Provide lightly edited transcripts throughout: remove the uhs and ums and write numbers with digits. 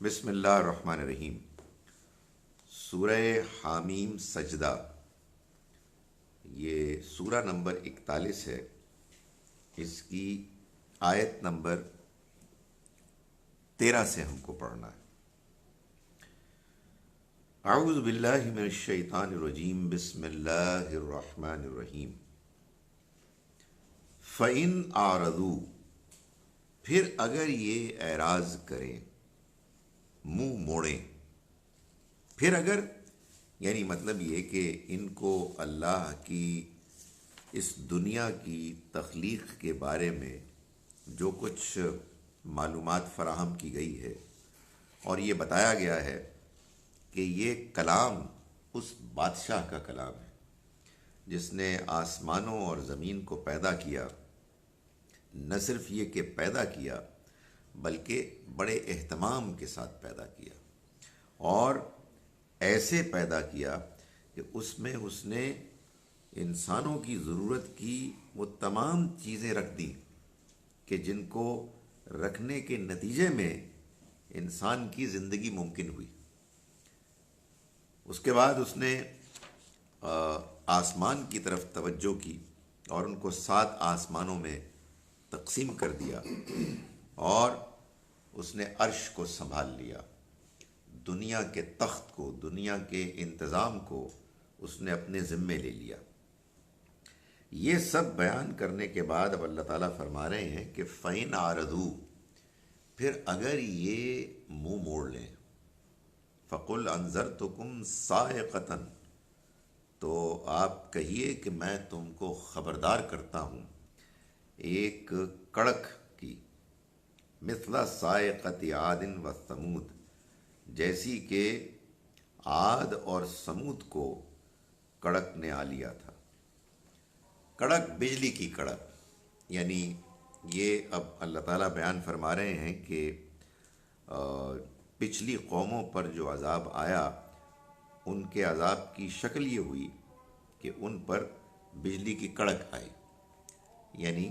بسم اللہ الرحمن الرحیم۔ سورہ حامیم سجدہ، یہ سورہ نمبر 41 ہے۔ اس کی آیت نمبر 13 سے ہم کو پڑھنا ہے۔ اعوذ باللہ من الشیطان الرجیم، بسم اللہ الرحمن الرحیم۔ فَإِنْ أَعْرَضُوا، پھر اگر یہ اعراض کریں، منہ موڑیں، پھر اگر یعنی مطلب یہ کہ ان کو اللہ کی اس دنیا کی تخلیق کے بارے میں جو کچھ معلومات فراہم کی گئی ہے اور یہ بتایا گیا ہے کہ یہ کلام اس بادشاہ کا کلام ہے جس نے آسمانوں اور زمین کو پیدا کیا، نہ صرف یہ کہ پیدا کیا بلکہ بڑے اہتمام کے ساتھ پیدا کیا، اور ایسے پیدا کیا کہ اس میں اس نے انسانوں کی ضرورت کی وہ تمام چیزیں رکھ دیں کہ جن کو رکھنے کے نتیجے میں انسان کی زندگی ممکن ہوئی۔ اس کے بعد اس نے آسمان کی طرف توجہ کی اور ان کو 7 آسمانوں میں تقسیم کر دیا، اور اس نے عرش کو سنبھال لیا، دنیا کے تخت کو، دنیا کے انتظام کو اس نے اپنے ذمے لے لیا۔ یہ سب بیان کرنے کے بعد اب اللہ تعالیٰ فرما رہے ہیں کہ فَإِنْ أَعْرَضُوا، پھر اگر یہ منہ موڑ لیں، فَقُلْ أَنذَرْتُكُمْ صَاعِقَةً، تو آپ کہیے کہ میں تم کو خبردار کرتا ہوں ایک کڑک کی، مثل صاعقۃ عاد و ثمود، جیسی کہ عاد اور سمود کو کڑک نے آ لیا تھا۔ کڑک بجلی کی کڑک، یعنی یہ اب اللہ تعالیٰ بیان فرما رہے ہیں کہ پچھلی قوموں پر جو عذاب آیا ان کے عذاب کی شکل یہ ہوئی کہ ان پر بجلی کی کڑک آئی، یعنی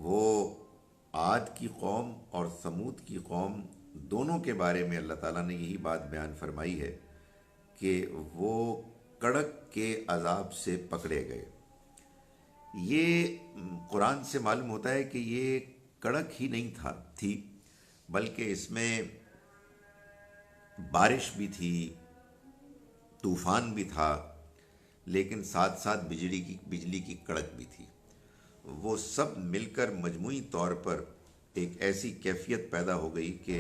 وہ عاد کی قوم اور سمود کی قوم دونوں کے بارے میں اللہ تعالیٰ نے یہی بات بیان فرمائی ہے کہ وہ کڑک کے عذاب سے پکڑے گئے۔ یہ قرآن سے معلوم ہوتا ہے کہ یہ کڑک ہی نہیں تھی بلکہ اس میں بارش بھی تھی، طوفان بھی تھا، لیکن ساتھ ساتھ بجلی کی کڑک بھی تھی۔ وہ سب مل کر مجموعی طور پر ایک ایسی کیفیت پیدا ہو گئی کہ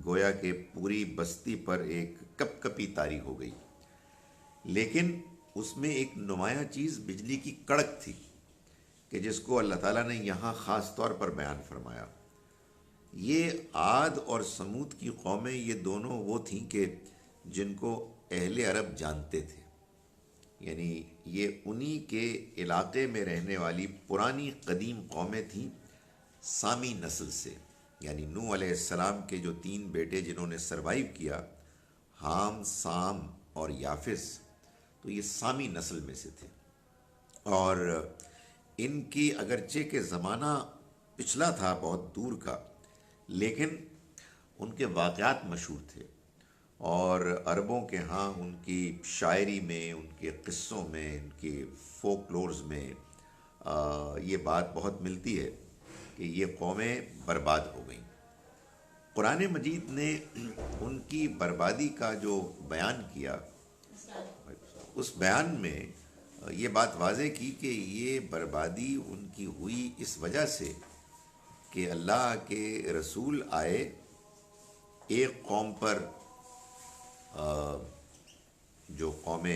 گویا کہ پوری بستی پر ایک کپ کپی طاری ہو گئی۔ لیکن اس میں ایک نمایاں چیز بجلی کی کڑک تھی کہ جس کو اللہ تعالیٰ نے یہاں خاص طور پر بیان فرمایا۔ یہ عاد اور سمود کی قومیں یہ دونوں وہ تھیں کہ جن کو اہل عرب جانتے تھے، یعنی یہ انہی کے علاقے میں رہنے والی پرانی قدیم قومیں تھیں، سامی نسل سے، یعنی نوح علیہ السلام کے جو 3 بیٹے جنہوں نے سروائیو کیا، حام، سام اور یافس، تو یہ سامی نسل میں سے تھے۔ اور ان کی اگرچہ کہ زمانہ پچھلا تھا بہت دور کا، لیکن ان کے واقعات مشہور تھے، اور عربوں کے ہاں ان کی شاعری میں، ان کے قصوں میں، ان کے فوک لورز میں یہ بات بہت ملتی ہے کہ یہ قومیں برباد ہو گئیں۔ قرآن مجید نے ان کی بربادی کا جو بیان کیا، اس بیان میں یہ بات واضح کی کہ یہ بربادی ان کی ہوئی اس وجہ سے کہ اللہ کے رسول آئے، ایک قوم پر جو قوم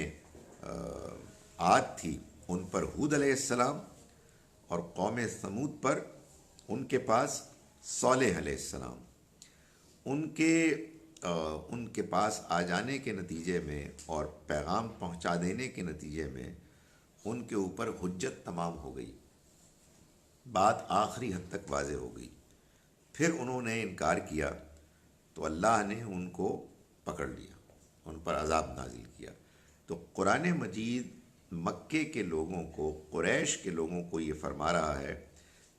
عاد تھی ان پر ہود علیہ السلام، اور قوم سمود پر ان کے پاس صالح علیہ السلام، ان کے پاس آ جانے کے نتیجے میں اور پیغام پہنچا دینے کے نتیجے میں ان کے اوپر حجت تمام ہو گئی، بات آخری حد تک واضح ہو گئی۔ پھر انہوں نے انکار کیا تو اللہ نے ان کو پکڑ لیا، ان پر عذاب نازل کیا۔ تو قرآن مجید مکے کے لوگوں کو، قریش کے لوگوں کو یہ فرما رہا ہے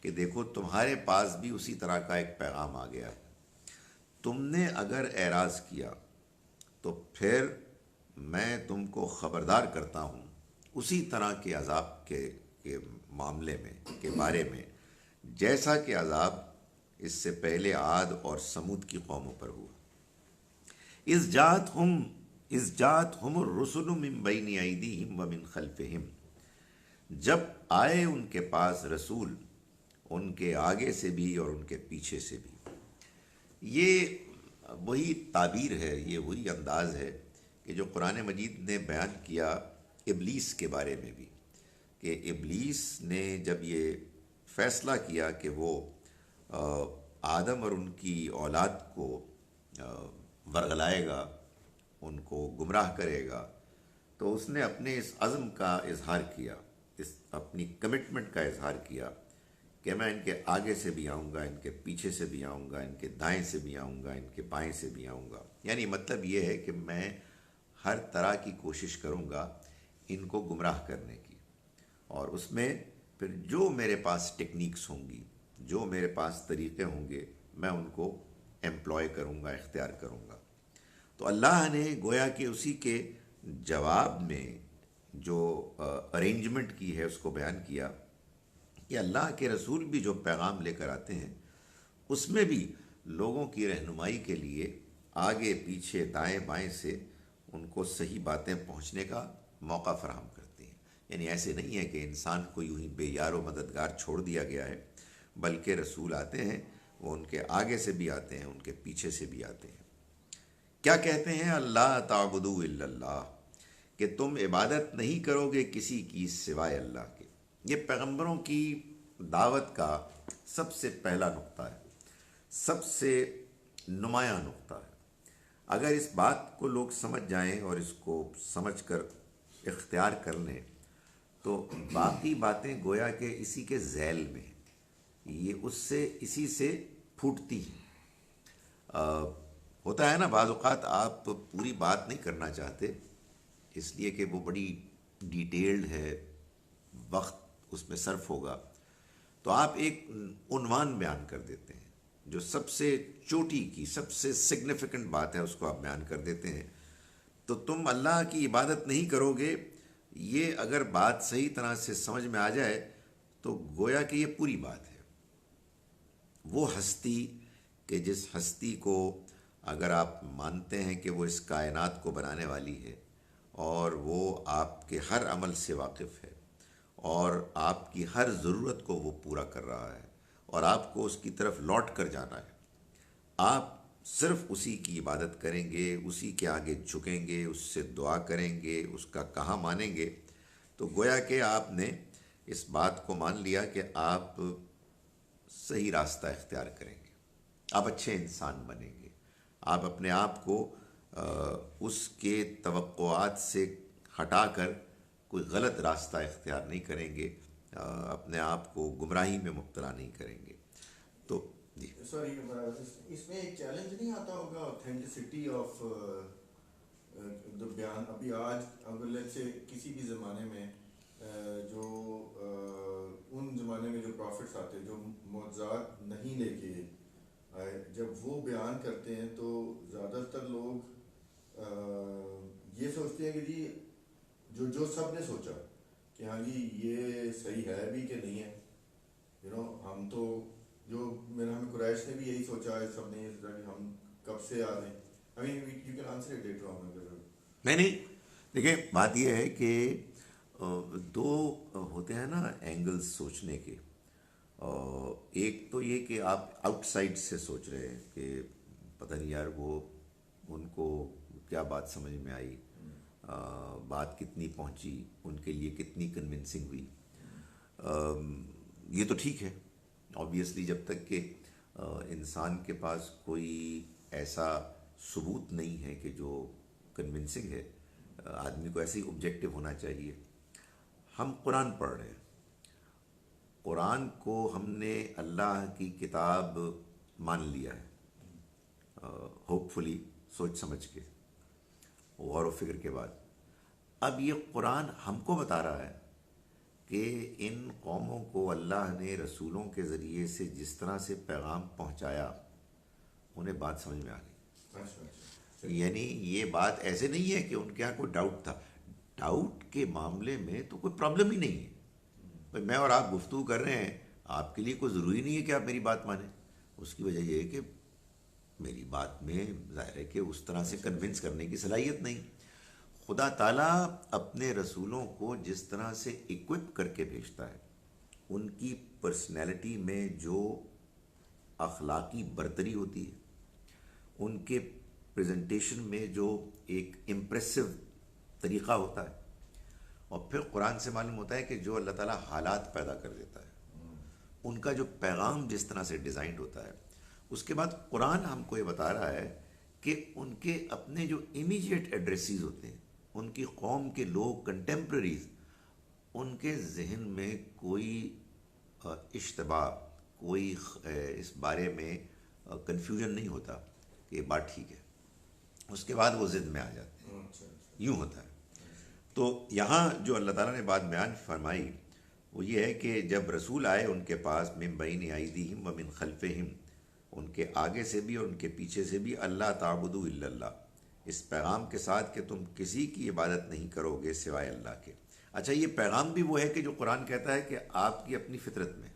کہ دیکھو تمہارے پاس بھی اسی طرح کا ایک پیغام آ گیا ہے، تم نے اگر اعراض کیا تو پھر میں تم کو خبردار کرتا ہوں اسی طرح کے عذاب کے معاملے میں کے بارے میں جیسا کہ عذاب اس سے پہلے عاد اور سمود کی قوموں پر ہوا۔ اذ جاءتہم الرسل من بین ایدیہم ومن خلفہم، جب آئے ان کے پاس رسول ان کے آگے سے بھی اور ان کے پیچھے سے بھی۔ یہ وہی تعبیر ہے، یہ وہی انداز ہے کہ جو قرآن مجید نے بیان کیا ابلیس کے بارے میں بھی، کہ ابلیس نے جب یہ فیصلہ کیا کہ وہ آدم اور ان کی اولاد کو ورگلائے گا، ان کو گمراہ کرے گا، تو اس نے اپنے اس عزم کا اظہار کیا، اس اپنی کمٹمنٹ کا اظہار کیا کہ میں ان کے آگے سے بھی آؤں گا، ان کے پیچھے سے بھی آؤں گا، ان کے دائیں سے بھی آؤں گا، ان کے بائیں سے بھی آؤں گا۔ یعنی مطلب یہ ہے کہ میں ہر طرح کی کوشش کروں گا ان کو گمراہ کرنے کی، اور اس میں پھر جو میرے پاس ٹیکنیکس ہوں گی، جو میرے پاس طریقے ہوں گے، میں ان کو ایمپلوائے کروں گا، اختیار کروں گا۔ تو اللہ نے گویا کہ اسی کے جواب میں جو ارینجمنٹ کی ہے اس کو بیان کیا کہ اللہ کے رسول بھی جو پیغام لے کر آتے ہیں اس میں بھی لوگوں کی رہنمائی کے لیے آگے پیچھے دائیں بائیں سے ان کو صحیح باتیں پہنچنے کا موقع فراہم کرتے ہیں۔ یعنی ایسے نہیں ہے کہ انسان کو یوں ہی بے یار و مددگار چھوڑ دیا گیا ہے، بلکہ رسول آتے ہیں، وہ ان کے آگے سے بھی آتے ہیں، ان کے پیچھے سے بھی آتے ہیں۔ کیا کہتے ہیں؟ اللہ تعبدوا الا اللہ، کہ تم عبادت نہیں کرو گے کسی کی سوائے اللہ کے۔ یہ پیغمبروں کی دعوت کا سب سے پہلا نقطہ ہے، سب سے نمایاں نقطہ ہے۔ اگر اس بات کو لوگ سمجھ جائیں اور اس کو سمجھ کر اختیار کر لیں تو باقی باتیں گویا کہ اسی کے ذیل میں ہیں، یہ اسی سے پھوٹتی ہیں۔ ہوتا ہے نا بعض اوقات آپ پوری بات نہیں کرنا چاہتے اس لیے کہ وہ بڑی ڈیٹیلڈ ہے، وقت اس میں صرف ہوگا، تو آپ ایک عنوان بیان کر دیتے ہیں، جو سب سے چوٹی کی سب سے سگنیفیکنٹ بات ہے اس کو آپ بیان کر دیتے ہیں۔ تو تم اللہ کی عبادت نہیں کرو گے، یہ اگر بات صحیح طرح سے سمجھ میں آ جائے تو گویا کہ یہ پوری بات ہے۔ وہ ہستی کہ جس ہستی کو اگر آپ مانتے ہیں کہ وہ اس کائنات کو بنانے والی ہے اور وہ آپ کے ہر عمل سے واقف ہے اور آپ کی ہر ضرورت کو وہ پورا کر رہا ہے اور آپ کو اس کی طرف لوٹ کر جانا ہے، آپ صرف اسی کی عبادت کریں گے، اسی کے آگے جھکیں گے، اس سے دعا کریں گے، اس کا کہا مانیں گے، تو گویا کہ آپ نے اس بات کو مان لیا کہ آپ صحیح راستہ اختیار کریں گے، آپ اچھے انسان بنیں گے، آپ اپنے آپ کو اس کے توقعات سے ہٹا کر کوئی غلط راستہ اختیار نہیں کریں گے، اپنے آپ کو گمراہی میں مبتلا نہیں کریں گے۔ تو جی سوری، اس میں ایک چیلنج نہیں آتا ہوگا اوتھینٹسٹی آف دا بیان؟ ابھی آج اگر لیٹس سے کسی بھی زمانے میں جو ان زمانے میں جو پروفٹس آتے جو معجزات نہیں لے کے آئے، جب وہ بیان کرتے ہیں تو زیادہ تر لوگ یہ سوچتے ہیں کہ جی جو سب نے سوچا کہ ہاں جی یہ صحیح ہے بھی کہ نہیں ہے، ہم تو جو میرا ہمیں قریش نے بھی یہی سوچا ہے، سب نے کہ ہم کب سے آ رہے ہیں۔ I mean, you can answer it later on اگر نہیں دیکھیں، بات یہ ہے کہ دو ہوتے ہیں نا اینگلز سوچنے کے۔ ایک تو یہ کہ آپ آؤٹ سائڈ سے سوچ رہے ہیں کہ پتہ نہیں یار وہ ان کو کیا بات سمجھ میں آئی، بات کتنی پہنچی، ان کے لیے کتنی کنونسنگ ہوئی۔ یہ تو ٹھیک ہے، آبویسلی جب تک کہ انسان کے پاس کوئی ایسا ثبوت نہیں ہے کہ جو کنونسنگ ہے، آدمی کو ایسے ہی آبجیکٹو ہونا چاہیے۔ ہم قرآن پڑھ رہے ہیں، قرآن کو ہم نے اللہ کی کتاب مان لیا ہے، ہوپ فلی سوچ سمجھ کے، غور و فکر کے بعد۔ اب یہ قرآن ہم کو بتا رہا ہے کہ ان قوموں کو اللہ نے رسولوں کے ذریعے سے جس طرح سے پیغام پہنچایا، انہیں بات سمجھ میں آ گئی. اچھا. یعنی یہ بات ایسے نہیں ہے کہ ان کے یہاں کوئی ڈاؤٹ تھا. ڈاؤٹ کے معاملے میں تو کوئی پرابلم ہی نہیں ہے. بھائی میں اور آپ گفتگو کر رہے ہیں, آپ کے لیے کوئی ضروری نہیں ہے کہ آپ میری بات مانیں. اس کی وجہ یہ ہے کہ میری بات میں ظاہر ہے کہ اس طرح سے کنونس کرنے کی صلاحیت نہیں. خدا تعالیٰ اپنے رسولوں کو جس طرح سے اکوپ کر کے بھیجتا ہے, ان کی پرسنالٹی میں جو اخلاقی برتری ہوتی ہے, ان کے پریزنٹیشن میں جو ایک امپریسو طریقہ ہوتا ہے, اور پھر قرآن سے معلوم ہوتا ہے کہ جو اللہ تعالیٰ حالات پیدا کر دیتا ہے, ان کا جو پیغام جس طرح سے ڈیزائنڈ ہوتا ہے, اس کے بعد قرآن ہم کو یہ بتا رہا ہے کہ ان کے اپنے جو امیجیٹ ایڈریسز ہوتے ہیں, ان کی قوم کے لوگ کنٹمپریریز, ان کے ذہن میں کوئی اشتباہ, کوئی اس بارے میں کنفیوژن نہیں ہوتا کہ یہ بات ٹھیک ہے. اس کے بعد وہ ضد میں آ جاتے ہیں. یوں ہوتا ہے. تو یہاں جو اللہ تعالیٰ نے بات بیان فرمائی وہ یہ ہے کہ جب رسول آئے ان کے پاس, من بین ایدیہم و من خلفہم, ان کے آگے سے بھی اور ان کے پیچھے سے بھی, اللہ تعبدوا الا اللہ, اس پیغام کے ساتھ کہ تم کسی کی عبادت نہیں کرو گے سوائے اللہ کے. اچھا, یہ پیغام بھی وہ ہے کہ جو قرآن کہتا ہے کہ آپ کی اپنی فطرت میں.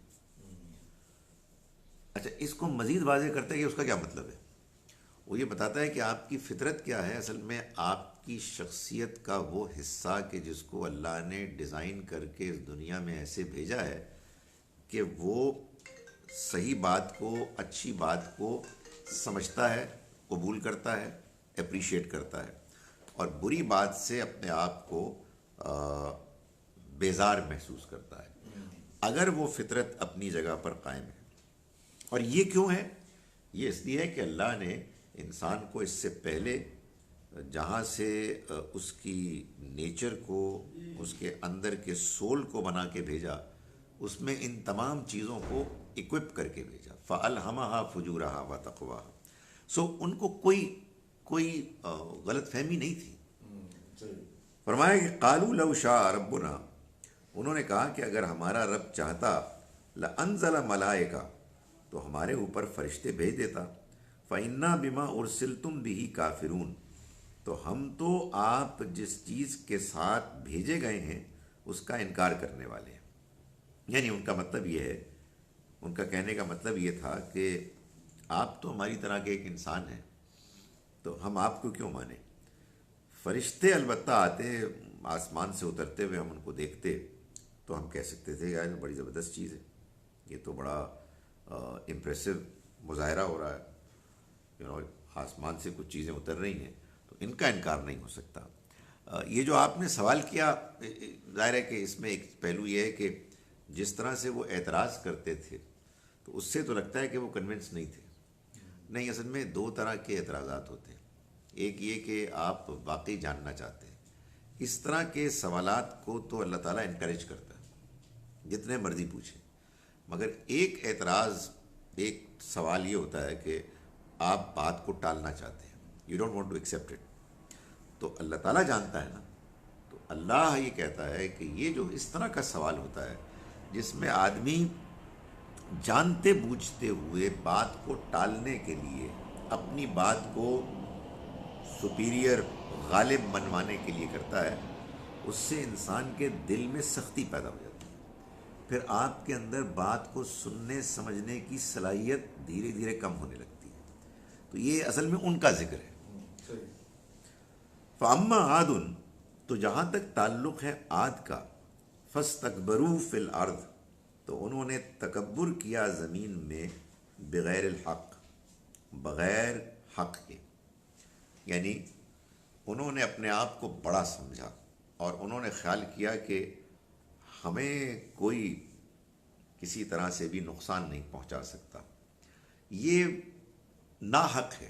اچھا, اس کو مزید واضح کرتا ہے کہ اس کا کیا مطلب ہے. وہ یہ بتاتا ہے کہ آپ کی فطرت کیا ہے. اصل میں آپ کی شخصیت کا وہ حصہ کہ جس کو اللہ نے ڈیزائن کر کے اس دنیا میں ایسے بھیجا ہے کہ وہ صحیح بات کو, اچھی بات کو سمجھتا ہے, قبول کرتا ہے, اپریشیٹ کرتا ہے, اور بری بات سے اپنے آپ کو بیزار محسوس کرتا ہے, اگر وہ فطرت اپنی جگہ پر قائم ہے. اور یہ کیوں ہے؟ یہ اس لیے ہے کہ اللہ نے انسان کو اس سے پہلے جہاں سے اس کی نیچر کو, اس کے اندر کے سول کو بنا کے بھیجا, اس میں ان تمام چیزوں کو اکوپ کر کے بھیجا. فَأَلْهَمَهَا فُجُورَهَا وَتَقْوَاهَا. سو ان کو کوئی غلط فہمی نہیں تھی. فرمایا کہ قَالُوا لَوْ شَاءَ رَبُّنَا, انہوں نے کہا کہ اگر ہمارا رب چاہتا, لَأَنزَلَ مَلَائِکَةً, تو ہمارے اوپر فرشتے بھیج دیتا. فَإِنَّا بِمَا أُرْسِلْتُمْ بِهِ كَافِرُونَ, تو ہم تو آپ جس چیز کے ساتھ بھیجے گئے ہیں اس کا انکار کرنے والے ہیں. یعنی ان کا مطلب یہ ہے, ان کا کہنے کا مطلب یہ تھا کہ آپ تو ہماری طرح کے ایک انسان ہیں, تو ہم آپ کو کیوں مانیں. فرشتے البتہ آتے, آسمان سے اترتے ہوئے ہم ان کو دیکھتے تو ہم کہہ سکتے تھے یار بڑی زبردست چیز ہے, یہ تو بڑا امپریسو مظاہرہ ہو رہا ہے, آسمان سے کچھ چیزیں اتر رہی ہیں, تو ان کا انکار نہیں ہو سکتا. یہ جو آپ نے سوال کیا, ظاہر ہے کہ اس میں ایک پہلو یہ ہے کہ جس طرح سے وہ اعتراض کرتے تھے تو اس سے تو لگتا ہے کہ وہ کنونس نہیں تھے. نہیں, اصل میں دو طرح کے اعتراضات ہوتے ہیں. ایک یہ کہ آپ واقعی جاننا چاہتے ہیں. اس طرح کے سوالات کو تو اللہ تعالیٰ انکریج کرتا ہے, جتنے مرضی پوچھیں. مگر ایک اعتراض, ایک سوال یہ ہوتا ہے کہ آپ بات کو ٹالنا چاہتے ہیں, you don't want to accept it. تو اللہ تعالیٰ جانتا ہے نا, تو اللہ یہ کہتا ہے کہ یہ جو اس طرح کا سوال ہوتا ہے جس میں آدمی جانتے بوجھتے ہوئے بات کو ٹالنے کے لیے, اپنی بات کو سپیریئر, غالب منوانے کے لیے کرتا ہے, اس سے انسان کے دل میں سختی پیدا ہو جاتی ہے. پھر آپ کے اندر بات کو سننے سمجھنے کی صلاحیت دھیرے دھیرے کم ہونے لگتی ہے. تو یہ اصل میں ان کا ذکر ہے. فَأَمَّا عَادٌ, تو جہاں تک تعلق ہے عاد کا, فَاسْتَكْبَرُوا فِي الْأَرْضِ, تو انہوں نے تکبر کیا زمین میں, بغیر الحق, بغیر حق کے. یعنی انہوں نے اپنے آپ کو بڑا سمجھا اور انہوں نے خیال کیا کہ ہمیں کوئی کسی طرح سے بھی نقصان نہیں پہنچا سکتا. یہ ناحق ہے.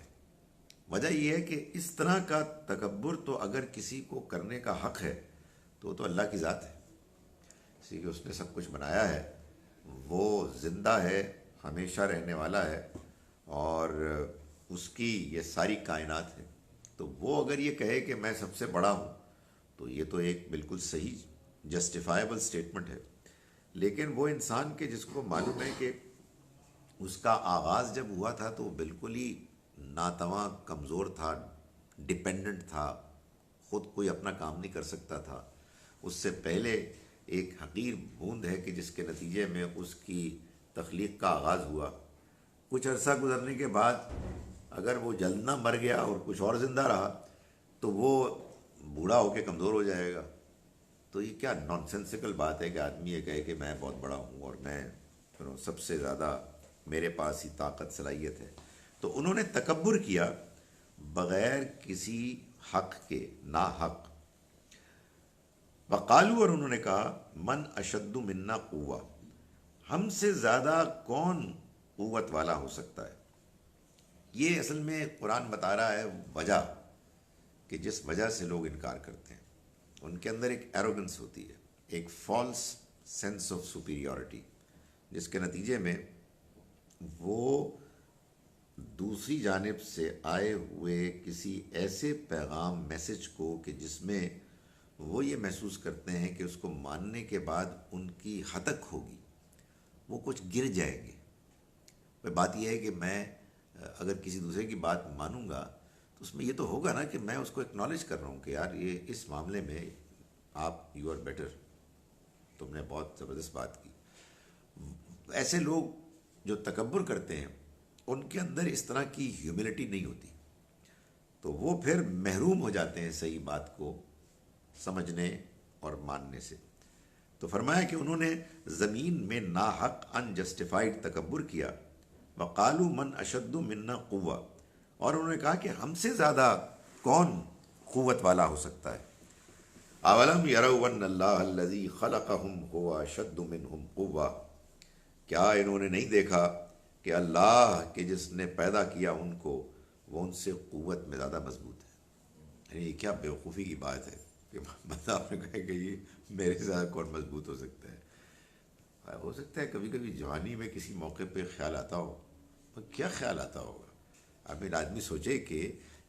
وجہ یہ ہے کہ اس طرح کا تکبر تو اگر کسی کو کرنے کا حق ہے تو اللہ کی ذات ہے. اسی کہ اس نے سب کچھ بنایا ہے, وہ زندہ ہے, ہمیشہ رہنے والا ہے, اور اس کی یہ ساری کائنات ہے. تو وہ اگر یہ کہے کہ میں سب سے بڑا ہوں تو یہ تو ایک بالکل صحیح جسٹیفائبل سٹیٹمنٹ ہے. لیکن وہ انسان کے جس کو معلوم ہے کہ اس کا آغاز جب ہوا تھا تو بالکل ہی ناتواں، کمزور تھا، ڈپینڈنٹ تھا، خود کوئی اپنا کام نہیں کر سکتا تھا. اس سے پہلے ایک حقیر بوند ہے کہ جس کے نتیجے میں اس کی تخلیق کا آغاز ہوا. کچھ عرصہ گزرنے کے بعد اگر وہ جلنا مر گیا اور کچھ اور زندہ رہا تو وہ بوڑھا ہو کے کمزور ہو جائے گا. تو یہ کیا نان سینسیکل بات ہے کہ آدمی یہ کہے کہ میں بہت بڑا ہوں اور میں سب سے زیادہ میرے پاس ہی طاقت صلاحیت ہے. تو انہوں نے تکبر کیا بغیر کسی حق کے، نا حق. وقالو، اور انہوں نے کہا، من اشد منا قوہ، ہم سے زیادہ کون قوت والا ہو سکتا ہے. یہ اصل میں قرآن بتا رہا ہے وجہ کہ جس وجہ سے لوگ انکار کرتے ہیں. ان کے اندر ایک ایروگنس ہوتی ہے، ایک فالس سینس آف سپیریورٹی، جس کے نتیجے میں وہ دوسری جانب سے آئے ہوئے کسی ایسے پیغام، میسج کو کہ جس میں وہ یہ محسوس کرتے ہیں کہ اس کو ماننے کے بعد ان کی ہتک ہوگی، وہ کچھ گر جائیں گے. بات یہ ہے کہ میں اگر کسی دوسرے کی بات مانوں گا تو اس میں یہ تو ہوگا نا کہ میں اس کو اکنالج کر رہا ہوں کہ یار یہ اس معاملے میں آپ یو آر بیٹر، تم نے بہت زبردست بات کی. ایسے لوگ جو تکبر کرتے ہیں ان کے اندر اس طرح کی ہیوملٹی نہیں ہوتی، تو وہ پھر محروم ہو جاتے ہیں صحیح بات کو سمجھنے اور ماننے سے. تو فرمایا کہ انہوں نے زمین میں ناحق انجسٹیفائڈ تکبر کیا. وقالو من اشد منا قوہ، اور انہوں نے کہا کہ ہم سے زیادہ کون قوت والا ہو سکتا ہے. اولم یروا ان اللہ الذی خلقہم هو اشد منہم قوہ، کیا انہوں نے نہیں دیکھا کہ اللہ کہ جس نے پیدا کیا ان کو وہ ان سے قوت میں زیادہ مضبوط ہے. یعنی یہ کیا بیوقوفی کی بات ہے کہ بندہ آپ نے کہا کہ یہ میرے سے زیادہ کون مضبوط ہو سکتا ہے. ہو سکتا ہے کبھی کبھی جوانی میں کسی موقع پہ خیال آتا ہو. تو کیا خیال آتا ہوگا؟ اب ایک آدمی سوچے کہ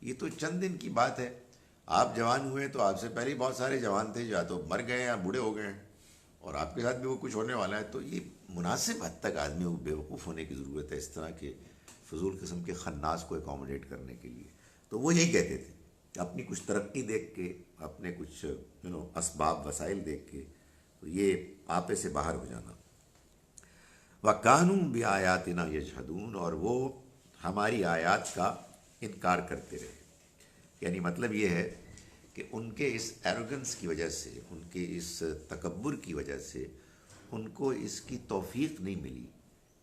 یہ تو چند دن کی بات ہے، آپ جوان ہوئے تو آپ سے پہلے ہی بہت سارے جوان تھے جو یا تو مر گئے یا بوڑھے ہو گئے ہیں، اور آپ کے ساتھ بھی وہ کچھ ہونے والا ہے. تو یہ مناسب حد تک آدمی کو بیوقوف ہونے کی ضرورت ہے اس طرح کے فضول قسم کے خناس کو اکوموڈیٹ کرنے کے لیے. تو وہ یہی کہتے تھے، اپنی کچھ ترقی دیکھ کے، اپنے کچھ اسباب وسائل دیکھ کے، تو یہ آپے سے باہر ہو جانا. وَكَانُوا بِآيَاتِنَا يَجْحَدُونَ، اور وہ ہماری آیات کا انکار کرتے رہے. یعنی مطلب یہ ہے کہ ان کے اس ایروگنس کی وجہ سے، ان کے اس تکبر کی وجہ سے ان کو اس کی توفیق نہیں ملی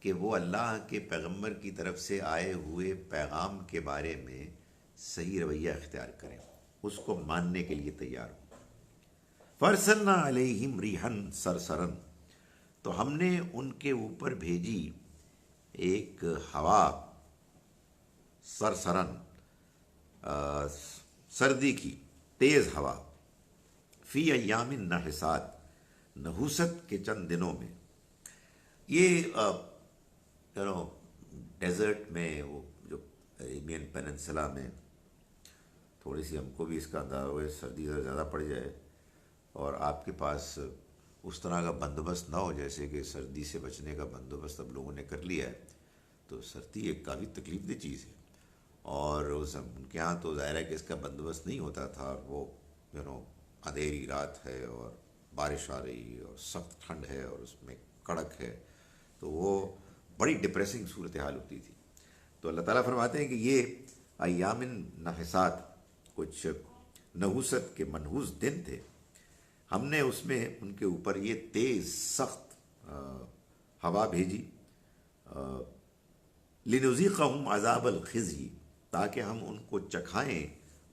کہ وہ اللہ کے پیغمبر کی طرف سے آئے ہوئے پیغام کے بارے میں صحیح رویہ اختیار کریں، اس کو ماننے کے لیے تیار ہوں. فَأَرْسَلْنَا عَلَيْهِمْ رِيحًا صَرْصَرًا، تو ہم نے ان کے اوپر بھیجی ایک ہوا، سرسرن، سردی کی تیز ہوا، فی ایام نحسات، نحوست کے چند دنوں میں. یہ ڈیزرٹ میں، وہ جو ایربین پیننسلا میں، تھوڑی سی ہم کو بھی اس کا اندازہ ہوئے سردی زیادہ پڑ جائے اور آپ کے پاس اس طرح کا بندوبست نہ ہو، جیسے کہ سردی سے بچنے کا بندوبست اب لوگوں نے کر لیا ہے، تو سردی ایک کافی تکلیف دہ چیز ہے. اور ان کے ہاں تو ظاہر ہے کہ اس کا بندوبست نہیں ہوتا تھا، اور وہ اندھیری رات ہے اور بارش آ رہی ہے اور سخت ٹھنڈ ہے اور اس میں کڑک ہے، تو وہ بڑی ڈپریسنگ صورتحال ہوتی تھی. تو اللہ تعالیٰ فرماتے ہیں کہ یہ ایام نحسات، کچھ نحوست کے منحوس دن تھے، ہم نے اس میں ان کے اوپر یہ تیز سخت ہوا بھیجی. لِنُذِيقَهُمْ عَذَابَ الْخِزْيِ، تاکہ ہم ان کو چکھائیں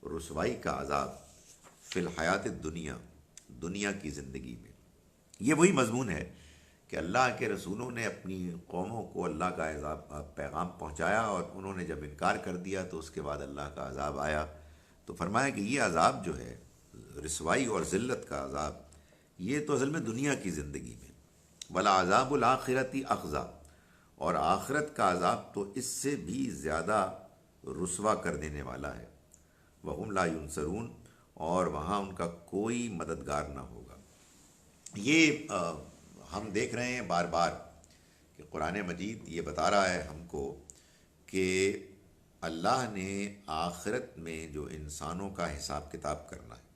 رسوائی کا عذاب، فی الحیات الدنیا، دنیا کی زندگی میں. یہ وہی مضمون ہے کہ اللہ کے رسولوں نے اپنی قوموں کو اللہ کا عذاب پیغام پہنچایا، اور انہوں نے جب انکار کر دیا تو اس کے بعد اللہ کا عذاب آیا. تو فرمایا کہ یہ عذاب جو ہے، رسوائی اور ذلت کا عذاب، یہ تو اصل میں دنیا کی زندگی میں. وَلَعَذَابُ الْآخِرَةِ أَخْزَىٰ، اور آخرت کا عذاب تو اس سے بھی زیادہ رسوا کر دینے والا ہے. وَهُمْ لَا يُنصَرُونَ، اور وہاں ان کا کوئی مددگار نہ ہوگا. یہ ہم دیکھ رہے ہیں بار بار کہ قرآن مجید یہ بتا رہا ہے ہم کو کہ اللہ نے آخرت میں جو انسانوں کا حساب کتاب کرنا ہے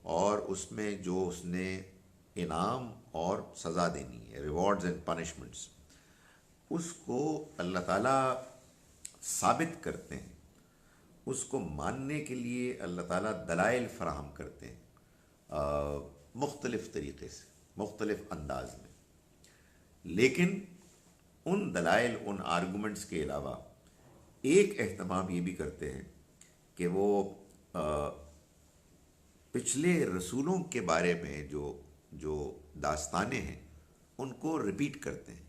اور اس میں جو اس نے انعام اور سزا دینی ہے، ریوارڈز اینڈ پنشمنٹس، اس کو اللہ تعالیٰ ثابت کرتے ہیں. اس کو ماننے کے لیے اللہ تعالیٰ دلائل فراہم کرتے ہیں مختلف طریقے سے، مختلف انداز میں. لیکن ان دلائل، ان آرگومنٹس کے علاوہ ایک اہتمام یہ بھی کرتے ہیں کہ وہ پچھلے رسولوں کے بارے میں جو داستانیں ہیں ان کو ریپیٹ کرتے ہیں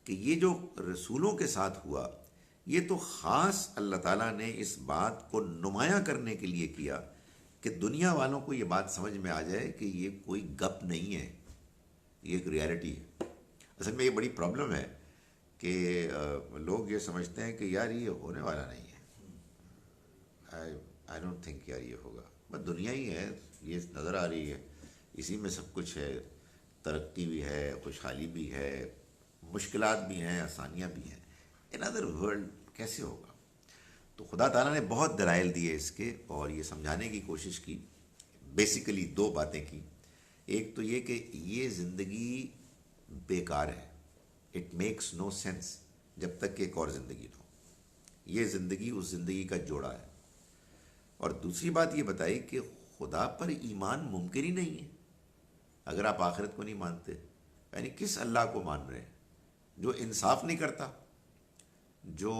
کہ یہ جو رسولوں کے ساتھ ہوا یہ تو خاص اللہ تعالیٰ نے اس بات کو نمایاں کرنے کے لیے کیا کہ دنیا والوں کو یہ بات سمجھ میں آ جائے کہ یہ کوئی گپ نہیں ہے، یہ ایک ریالٹی ہے. اصل میں یہ بڑی پرابلم ہے کہ لوگ یہ سمجھتے ہیں کہ یار یہ ہونے والا نہیں ہے، آئی ڈونٹ تھنک یار یہ ہوگا، بس دنیا ہی ہے، یہ نظر آ رہی ہے، اسی میں سب کچھ ہے، ترقی بھی ہے، خوشحالی بھی ہے، مشکلات بھی ہیں، آسانیاں بھی ہیں. ان ادر ورلڈ کیسے ہوگا؟ تو خدا تعالیٰ نے بہت دلائل دیے اس کے اور یہ سمجھانے کی کوشش کی. بیسیکلی دو باتیں کی. ایک تو یہ کہ یہ زندگی بیکار ہے، اٹ میکس نو سینس جب تک کہ ایک اور زندگی نہ ہو. یہ زندگی اس زندگی کا جوڑا ہے. اور دوسری بات یہ بتائی کہ خدا پر ایمان ممکن ہی نہیں ہے اگر آپ آخرت کو نہیں مانتے. یعنی کس اللہ کو مان رہے ہیں جو انصاف نہیں کرتا، جو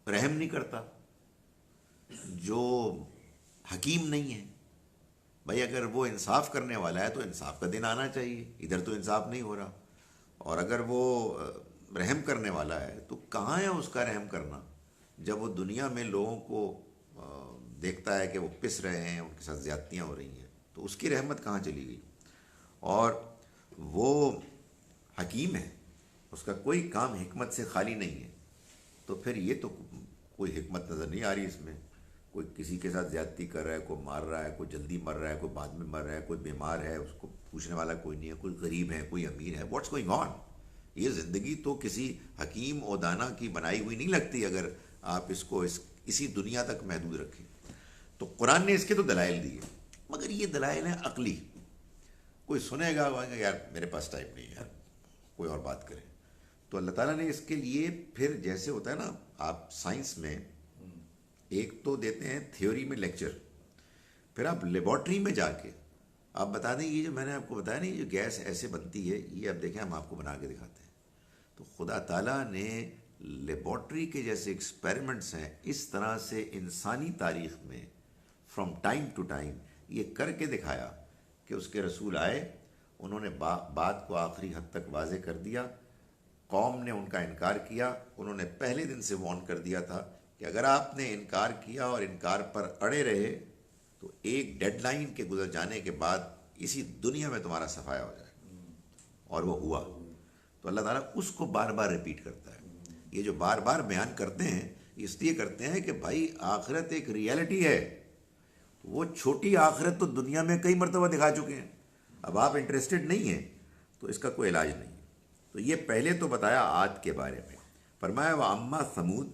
رحم نہیں کرتا، جو حکیم نہیں ہے. بھائی اگر وہ انصاف کرنے والا ہے تو انصاف کا دن آنا چاہیے، ادھر تو انصاف نہیں ہو رہا. اور اگر وہ رحم کرنے والا ہے تو کہاں ہے اس کا رحم کرنا جب وہ دنیا میں لوگوں کو دیکھتا ہے کہ وہ پس رہے ہیں، ان کے ساتھ زیادتیاں ہو رہی ہیں، تو اس کی رحمت کہاں چلی گئی؟ اور وہ حکیم ہے، اس کا کوئی کام حکمت سے خالی نہیں ہے. تو پھر یہ تو کوئی حکمت نظر نہیں آ رہی اس میں. کوئی کسی کے ساتھ زیادتی کر رہا ہے، کوئی مار رہا ہے، کوئی جلدی مر رہا ہے، کوئی بعد میں مر رہا ہے، کوئی بیمار ہے اس کو پوچھنے والا کوئی نہیں ہے، کوئی غریب ہے، کوئی امیر ہے. What's going on? یہ زندگی تو کسی حکیم و دانا کی بنائی ہوئی نہیں لگتی اگر آپ اس کو اسی دنیا تک محدود رکھیں. تو قرآن نے اس کے تو دلائل دیے، مگر یہ دلائل ہیں عقلی. کوئی سنے گا وہ یار میرے پاس ٹائم نہیں ہے، یار کوئی اور بات کرے. تو اللہ تعالیٰ نے اس کے لیے پھر جیسے ہوتا ہے نا، آپ سائنس میں ایک تو دیتے ہیں تھیوری میں لیکچر، پھر آپ لیبارٹری میں جا کے آپ بتا دیں یہ جو میں نے آپ کو بتایا نہیں، یہ گیس ایسے بنتی ہے، یہ آپ دیکھیں ہم آپ کو بنا کے دکھاتے ہیں. تو خدا تعالیٰ نے لیبارٹری کے جیسے ایکسپیریمنٹس ہیں اس طرح سے انسانی تاریخ میں فرام ٹائم ٹو ٹائم یہ کر کے دکھایا کہ اس کے رسول آئے، انہوں نے بات کو آخری حد تک واضح کر دیا. قوم نے ان کا انکار کیا، انہوں نے پہلے دن سے وارن کر دیا تھا کہ اگر آپ نے انکار کیا اور انکار پر اڑے رہے تو ایک ڈیڈ لائن کے گزر جانے کے بعد اسی دنیا میں تمہارا صفایا ہو جائے. اور وہ ہوا. تو اللہ تعالیٰ اس کو بار بار ریپیٹ کرتا ہے. یہ جو بار بار بیان کرتے ہیں اس لیے کرتے ہیں کہ بھائی آخرت ایک ریالٹی ہے. وہ چھوٹی آخرت تو دنیا میں کئی مرتبہ دکھا چکے ہیں، اب آپ انٹرسٹڈ نہیں ہیں تو اس کا کوئی علاج نہیں. تو یہ پہلے تو بتایا عاد کے بارے میں. فرمایا وہ اما سمود،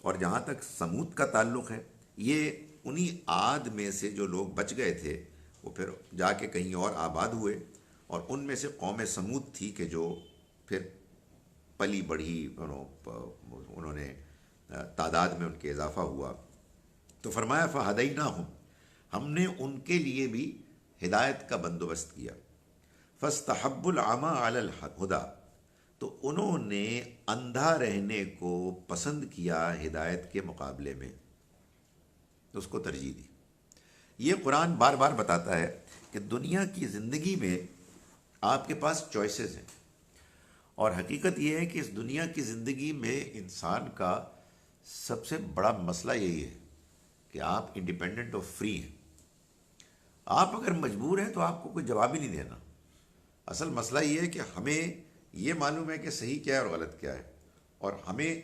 اور جہاں تک سمود کا تعلق ہے یہ انہی عاد میں سے جو لوگ بچ گئے تھے وہ پھر جا کے کہیں اور آباد ہوئے، اور ان میں سے قوم سمود تھی کہ جو پھر پلی بڑھی، انہوں نے تعداد میں ان کے اضافہ ہوا. تو فرمایا فہدیناہم، ہم نے ان کے لیے بھی ہدایت کا بندوبست کیا. فاستحبوا العمى علی الہدی، تو انہوں نے اندھا رہنے کو پسند کیا ہدایت کے مقابلے میں، اس کو ترجیح دی. یہ قرآن بار بار بتاتا ہے کہ دنیا کی زندگی میں آپ کے پاس چوائسیز ہیں، اور حقیقت یہ ہے کہ اس دنیا کی زندگی میں انسان کا سب سے بڑا مسئلہ یہی ہے کہ آپ انڈیپینڈنٹ اور فری ہیں. آپ اگر مجبور ہیں تو آپ کو کوئی جواب ہی نہیں دینا. اصل مسئلہ یہ ہے کہ ہمیں یہ معلوم ہے کہ صحیح کیا ہے اور غلط کیا ہے، اور ہمیں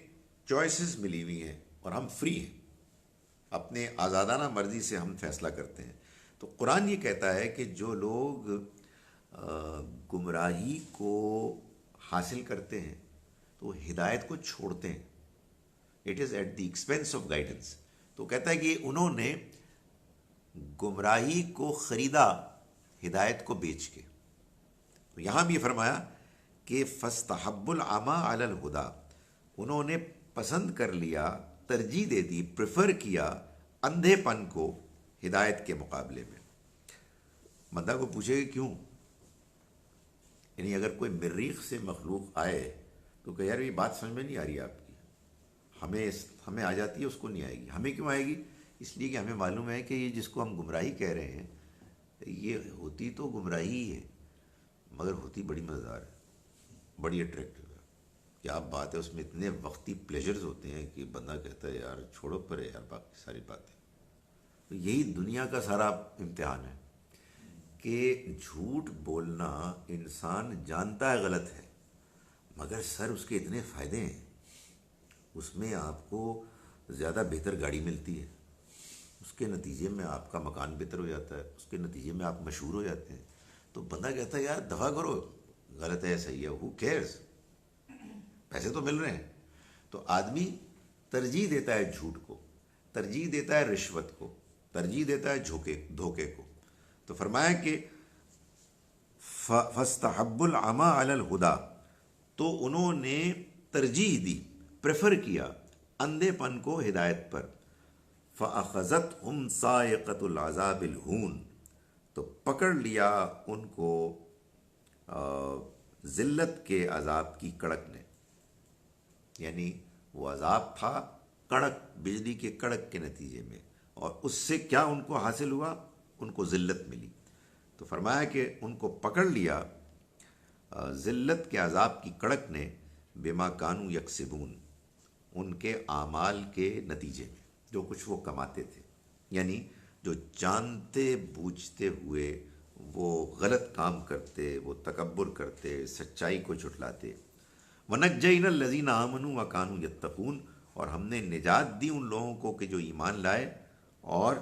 چوائسیز ملی ہوئی ہیں اور ہم فری ہیں، اپنے آزادانہ مرضی سے ہم فیصلہ کرتے ہیں. تو قرآن یہ کہتا ہے کہ جو لوگ گمراہی کو حاصل کرتے ہیں تو ہدایت کو چھوڑتے ہیں. It is at the expense of guidance. تو کہتا ہے کہ انہوں نے گمراہی کو خریدا ہدایت کو بیچ کے. تو یہاں بھی فرمایا کہ فاستحب العمی علی الہدی، انہوں نے پسند کر لیا، ترجیح دے دی، پریفر کیا اندھے پن کو ہدایت کے مقابلے میں. بندہ کو پوچھے کہ کیوں؟ یعنی اگر کوئی مریخ سے مخلوق آئے تو کہ یار یہ بات سمجھ میں نہیں آ رہی آپ کی، ہمیں آ جاتی ہے، اس کو نہیں آئے گی. ہمیں کیوں آئے گی؟ اس لیے کہ ہمیں معلوم ہے کہ یہ جس کو ہم گمراہی کہہ رہے ہیں یہ ہوتی تو گمراہی ہی ہے، مگر ہوتی بڑی مزیدار ہے، بڑی اٹریکٹیو ہے. کیا بات ہے، اس میں اتنے وقتی پلیجرز ہوتے ہیں کہ بندہ کہتا ہے یار چھوڑو پرے یار باقی ساری باتیں. تو یہی دنیا کا سارا امتحان ہے کہ جھوٹ بولنا انسان جانتا ہے غلط ہے، مگر سر اس کے اتنے فائدے ہیں، اس میں آپ کو زیادہ بہتر گاڑی ملتی ہے، اس کے نتیجے میں آپ کا مکان بہتر ہو جاتا ہے، اس کے نتیجے میں آپ مشہور ہو جاتے ہیں. تو بندہ کہتا ہے یار دفع کرو، غلط ہے صحیح ہے، ہو کیئرز، پیسے تو مل رہے ہیں. تو آدمی ترجیح دیتا ہے جھوٹ کو، ترجیح دیتا ہے رشوت کو، ترجیح دیتا ہے دھوکے کو. تو فرمایا کہ فاستحب العمی علی الہدی، تو انہوں نے ترجیح دی، پریفر کیا اندھے پن کو ہدایت پر. فاخذتہم صاعقۃ العذاب الہون، تو پکڑ لیا ان کو ذلت کے عذاب کی کڑک نے. یعنی وہ عذاب تھا کڑک، بجلی کے کڑک کے نتیجے میں، اور اس سے کیا ان کو حاصل ہوا؟ ان کو ذلت ملی. تو فرمایا کہ ان کو پکڑ لیا ذلت کے عذاب کی کڑک نے، بما کانوا یکسبون، ان کے اعمال کے نتیجے میں، جو کچھ وہ کماتے تھے. یعنی جو جانتے بوجھتے ہوئے وہ غلط کام کرتے، وہ تکبر کرتے، سچائی کو جھٹلاتے. وَنَجَّيْنَا الَّذِينَ آمَنُوا وَكَانُوا يَتَّقُونَ، اور ہم نے نجات دی ان لوگوں کو کہ جو ایمان لائے اور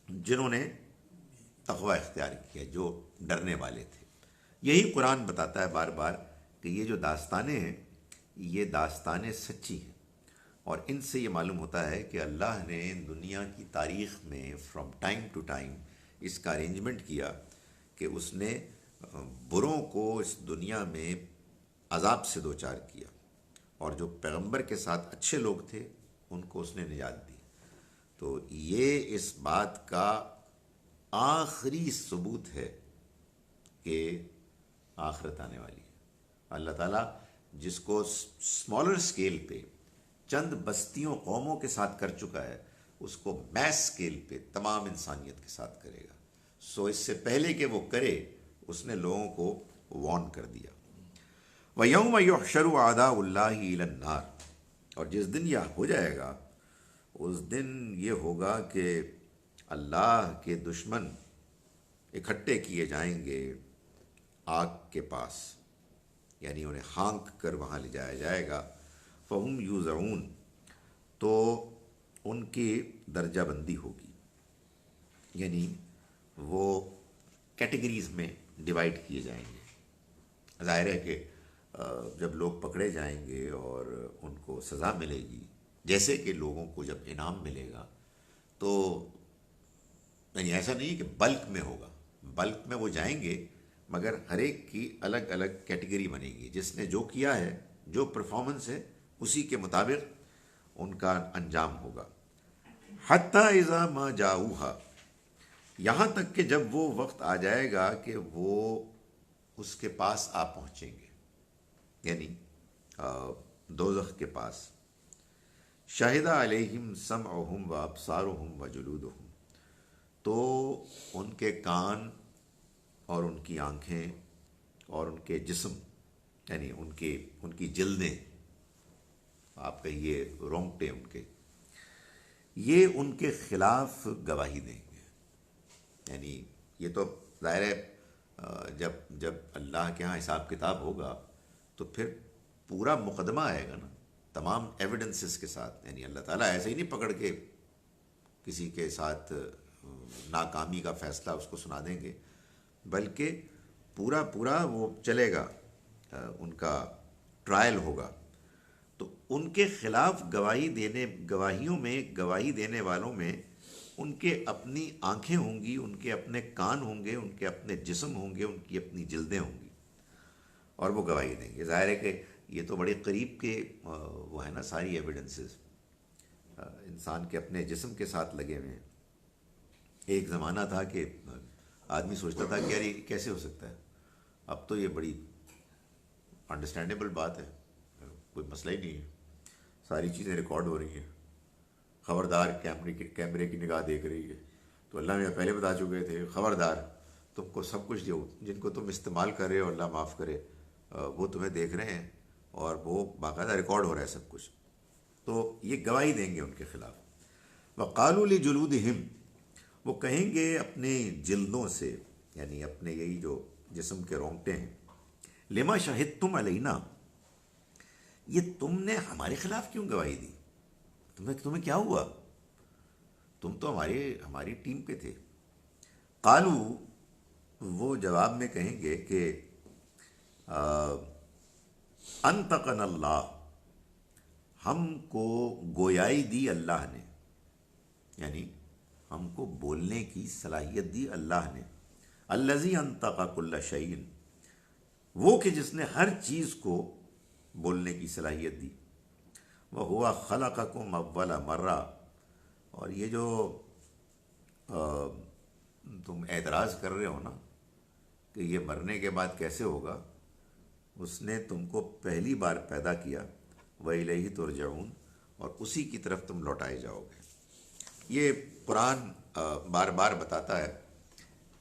جنہوں نے تقوی اختیار کیا، جو ڈرنے والے تھے. یہی قرآن بتاتا ہے بار بار کہ یہ جو داستانیں ہیں یہ داستانیں سچی ہیں، اور ان سے یہ معلوم ہوتا ہے کہ اللہ نے دنیا کی تاریخ میں فرام ٹائم ٹو ٹائم اس کا ارینجمنٹ کیا کہ اس نے بروں کو اس دنیا میں عذاب سے دوچار کیا، اور جو پیغمبر کے ساتھ اچھے لوگ تھے ان کو اس نے نجات دی. تو یہ اس بات کا آخری ثبوت ہے کہ آخرت آنے والی ہے. اللہ تعالیٰ جس کو اسمالر اسکیل پہ چند بستیوں قوموں کے ساتھ کر چکا ہے، اس کو میس اسکیل پہ تمام انسانیت کے ساتھ کرے گا. سو اس سے پہلے کہ وہ کرے اس نے لوگوں کو وارن کر دیا. وَيَوْمَ يُحْشَرُ أَعْدَاءُ اللَّهِ إِلَى النَّارِ، اور جس دن یہ ہو جائے گا اس دن یہ ہوگا کہ اللہ کے دشمن اکٹھے کیے جائیں گے آگ کے پاس، یعنی انہیں ہانک کر وہاں لے جایا جائے گا. فَهُمْ يُوزَعُونَ، تو ان کی درجہ بندی ہوگی، یعنی وہ کیٹیگریز میں ڈیوائیڈ کیے جائیں گے. ظاہر ہے کہ جب لوگ پکڑے جائیں گے اور ان کو سزا ملے گی، جیسے کہ لوگوں کو جب انعام ملے گا، تو یعنی ایسا نہیں کہ بلک میں ہوگا، بلک میں وہ جائیں گے، مگر ہر ایک کی الگ الگ کیٹیگری بنے گی. جس نے جو کیا ہے، جو پرفارمنس ہے، اسی کے مطابق ان کا انجام ہوگا. حتیٰ اذا ما جاؤہا، یہاں تک کہ جب وہ وقت آ جائے گا کہ وہ اس کے پاس آ پہنچیں گے، یعنی دوزخ کے پاس. شہد علیہم سمعہم و ابصارہم و جلودہم، تو ان کے کان اور ان کی آنکھیں اور ان کے جسم، یعنی ان کی جلدیں، آپ کہیے رونگٹے ان کے، یہ ان کے خلاف گواہی دیں گے. یعنی یہ تو ظاہر ہے جب اللہ کے ہاں حساب کتاب ہوگا تو پھر پورا مقدمہ آئے گا نا، تمام ایویڈنسز کے ساتھ. یعنی اللہ تعالیٰ ایسے ہی نہیں پکڑ کے کسی کے ساتھ ناکامی کا فیصلہ اس کو سنا دیں گے، بلکہ پورا وہ چلے گا، ان کا ٹرائل ہوگا. تو ان کے خلاف گواہی دینے والوں میں ان کے اپنی آنکھیں ہوں گی، ان کے اپنے کان ہوں گے، ان کے اپنے جسم ہوں گے، ان کی اپنی جلدیں ہوں گی، اور وہ گواہی دیں گے۔ ظاہر ہے کہ یہ تو بڑے قریب کے وہ ہے نا، ساری ایویڈنسز انسان کے اپنے جسم کے ساتھ لگے ہوئے ہیں۔ ایک زمانہ تھا کہ آدمی سوچتا تھا کہ یار یہ کیسے ہو سکتا ہے، اب تو یہ بڑی انڈرسٹینڈیبل بات ہے، کوئی مسئلہ ہی نہیں ہے، ساری چیزیں ریکارڈ ہو رہی ہیں، خبردار کیمرے کی نگاہ دیکھ رہی ہے۔ تو اللہ نے پہلے بتا چکے تھے خبردار، تم کو سب کچھ جو جن کو تم استعمال کر رہے ہو اللہ معاف کرے وہ تمہیں دیکھ رہے ہیں، اور وہ باقاعدہ ریکارڈ ہو رہا ہے سب کچھ۔ تو یہ گواہی دیں گے ان کے خلاف۔ وقالوا لجلودہم، وہ کہیں گے اپنے جلدوں سے، یعنی اپنے یہی جو جسم کے رونگٹے ہیں، لما شہدتم علینا، یہ تم نے ہمارے خلاف کیوں گواہی دی، تمہیں کیا ہوا، تم تو ہماری ٹیم پہ تھے۔ قالو، وہ جواب میں کہیں گے کہ انطقنا اللہ، ہم کو گویائی دی اللہ نے، یعنی ہم کو بولنے کی صلاحیت دی اللہ نے۔ الذی انطق کل شیء، وہ کہ جس نے ہر چیز کو بولنے کی صلاحیت دی۔ وہو خلقکم اول مرہ، اور یہ جو تم اعتراض کر رہے ہو نا کہ یہ مرنے کے بعد کیسے ہوگا، اس نے تم کو پہلی بار پیدا کیا، وَإِلَيْهِ تُرْجَعُونَ، اور اسی کی طرف تم لوٹائے جاؤ گے۔ یہ قرآن بار بار بتاتا ہے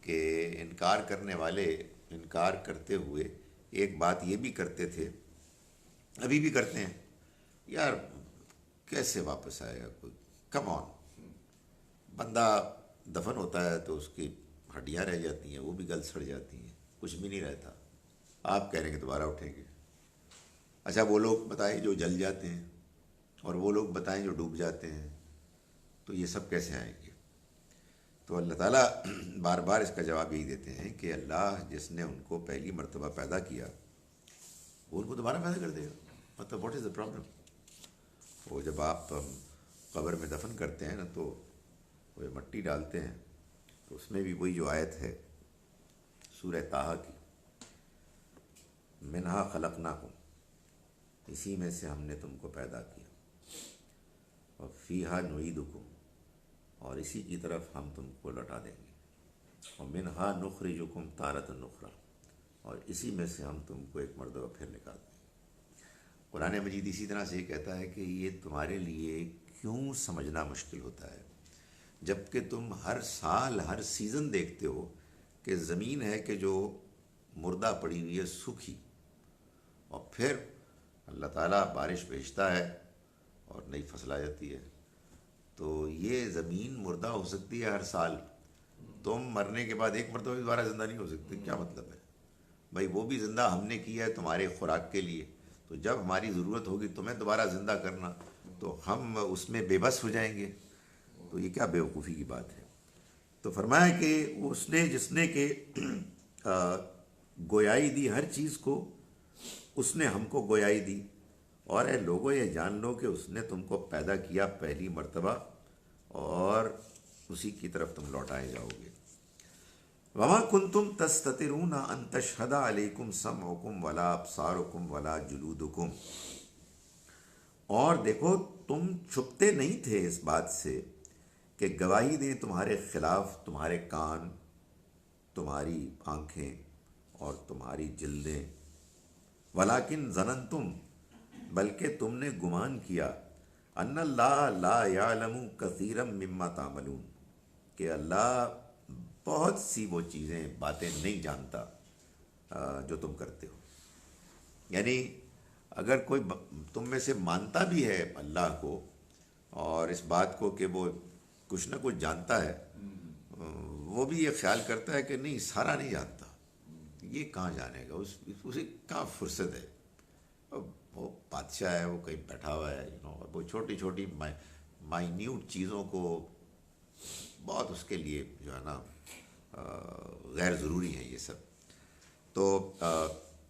کہ انکار کرنے والے انکار کرتے ہوئے ایک بات یہ بھی کرتے تھے، ابھی بھی کرتے ہیں، یار کیسے واپس آئے گا کوئی، کم آن، بندہ دفن ہوتا ہے تو اس کی ہڈیاں رہ جاتی ہیں، وہ بھی گل سڑ جاتی ہیں، کچھ بھی نہیں رہتا، آپ کہہ رہے ہیں کہ دوبارہ اٹھیں گے۔ اچھا وہ لوگ بتائیں جو جل جاتے ہیں، اور وہ لوگ بتائیں جو ڈوب جاتے ہیں، تو یہ سب کیسے آئیں گے؟ تو اللہ تعالیٰ بار بار اس کا جواب یہی دیتے ہیں کہ اللہ جس نے ان کو پہلی مرتبہ پیدا کیا وہ ان کو دوبارہ پیدا کر دے گا۔ مطلب واٹ از دا پرابلم؟ وہ جب آپ قبر میں دفن کرتے ہیں نا تو وہ مٹی ڈالتے ہیں، تو اس میں بھی وہی جو آیت ہے سورہ طٰہٰ کی، منہا خلقناکم، اسی میں سے ہم نے تم کو پیدا کیا، اور فیہا نعیدکم، اور اسی کی طرف ہم تم کو لوٹا دیں گے، اور منہا نخرجکم تارۃ اخری، اور اسی میں سے ہم تم کو ایک مرتبہ پھر نکال دیں گے۔ قرآن مجید اسی طرح سے یہ کہتا ہے کہ یہ تمہارے لیے کیوں سمجھنا مشکل ہوتا ہے، جب کہ تم ہر سال ہر سیزن دیکھتے ہو کہ زمین ہے کہ جو مردہ پڑی ہوئی ہے سوکھی، اور پھر اللہ تعالیٰ بارش بھیجتا ہے اور نئی فصل آ جاتی ہے۔ تو یہ زمین مردہ ہو سکتی ہے ہر سال، تم مرنے کے بعد ایک مرتبہ بھی دوبارہ زندہ نہیں ہو سکتے، کیا مطلب ہے بھائی؟ وہ بھی زندہ ہم نے کیا ہے تمہارے خوراک کے لیے، تو جب ہماری ضرورت ہوگی تمہیں دوبارہ زندہ کرنا تو ہم اس میں بے بس ہو جائیں گے، تو یہ کیا بیوقوفی کی بات ہے؟ تو فرمایا کہ اس نے جس نے کہ گویائی دی ہر چیز کو، اس نے ہم کو گویائی دی، اور اے لوگوں یہ جان لو کہ اس نے تم کو پیدا کیا پہلی مرتبہ، اور اسی کی طرف تم لوٹائے جاؤ گے۔ وما کنتم تستترون ان تشہد علیکم سمعکم ولا ابصارکم ولا جلودکم، اور دیکھو تم چھپتے نہیں تھے اس بات سے کہ گواہی دیں تمہارے خلاف تمہارے کان، تمہاری آنکھیں اور تمہاری جلدیں، ولیکن ظننتم، بلکہ تم نے گمان کیا، ان اللہ لا یعلم کثیرا مما تعملون، کہ اللہ بہت سی وہ چیزیں باتیں نہیں جانتا جو تم کرتے ہو۔ یعنی اگر کوئی تم میں سے مانتا بھی ہے اللہ کو اور اس بات کو کہ وہ کچھ نہ کچھ جانتا ہے، وہ بھی یہ خیال کرتا ہے کہ نہیں سارا نہیں جانتا، یہ کہاں جانے گا، اسے کہاں فرصت ہے، وہ بادشاہ ہے، وہ کہیں بیٹھا ہوا ہے، وہ چھوٹی چھوٹی مائنیوٹ چیزوں کو بہت اس کے لیے جو ہے نا غیر ضروری ہیں یہ سب۔ تو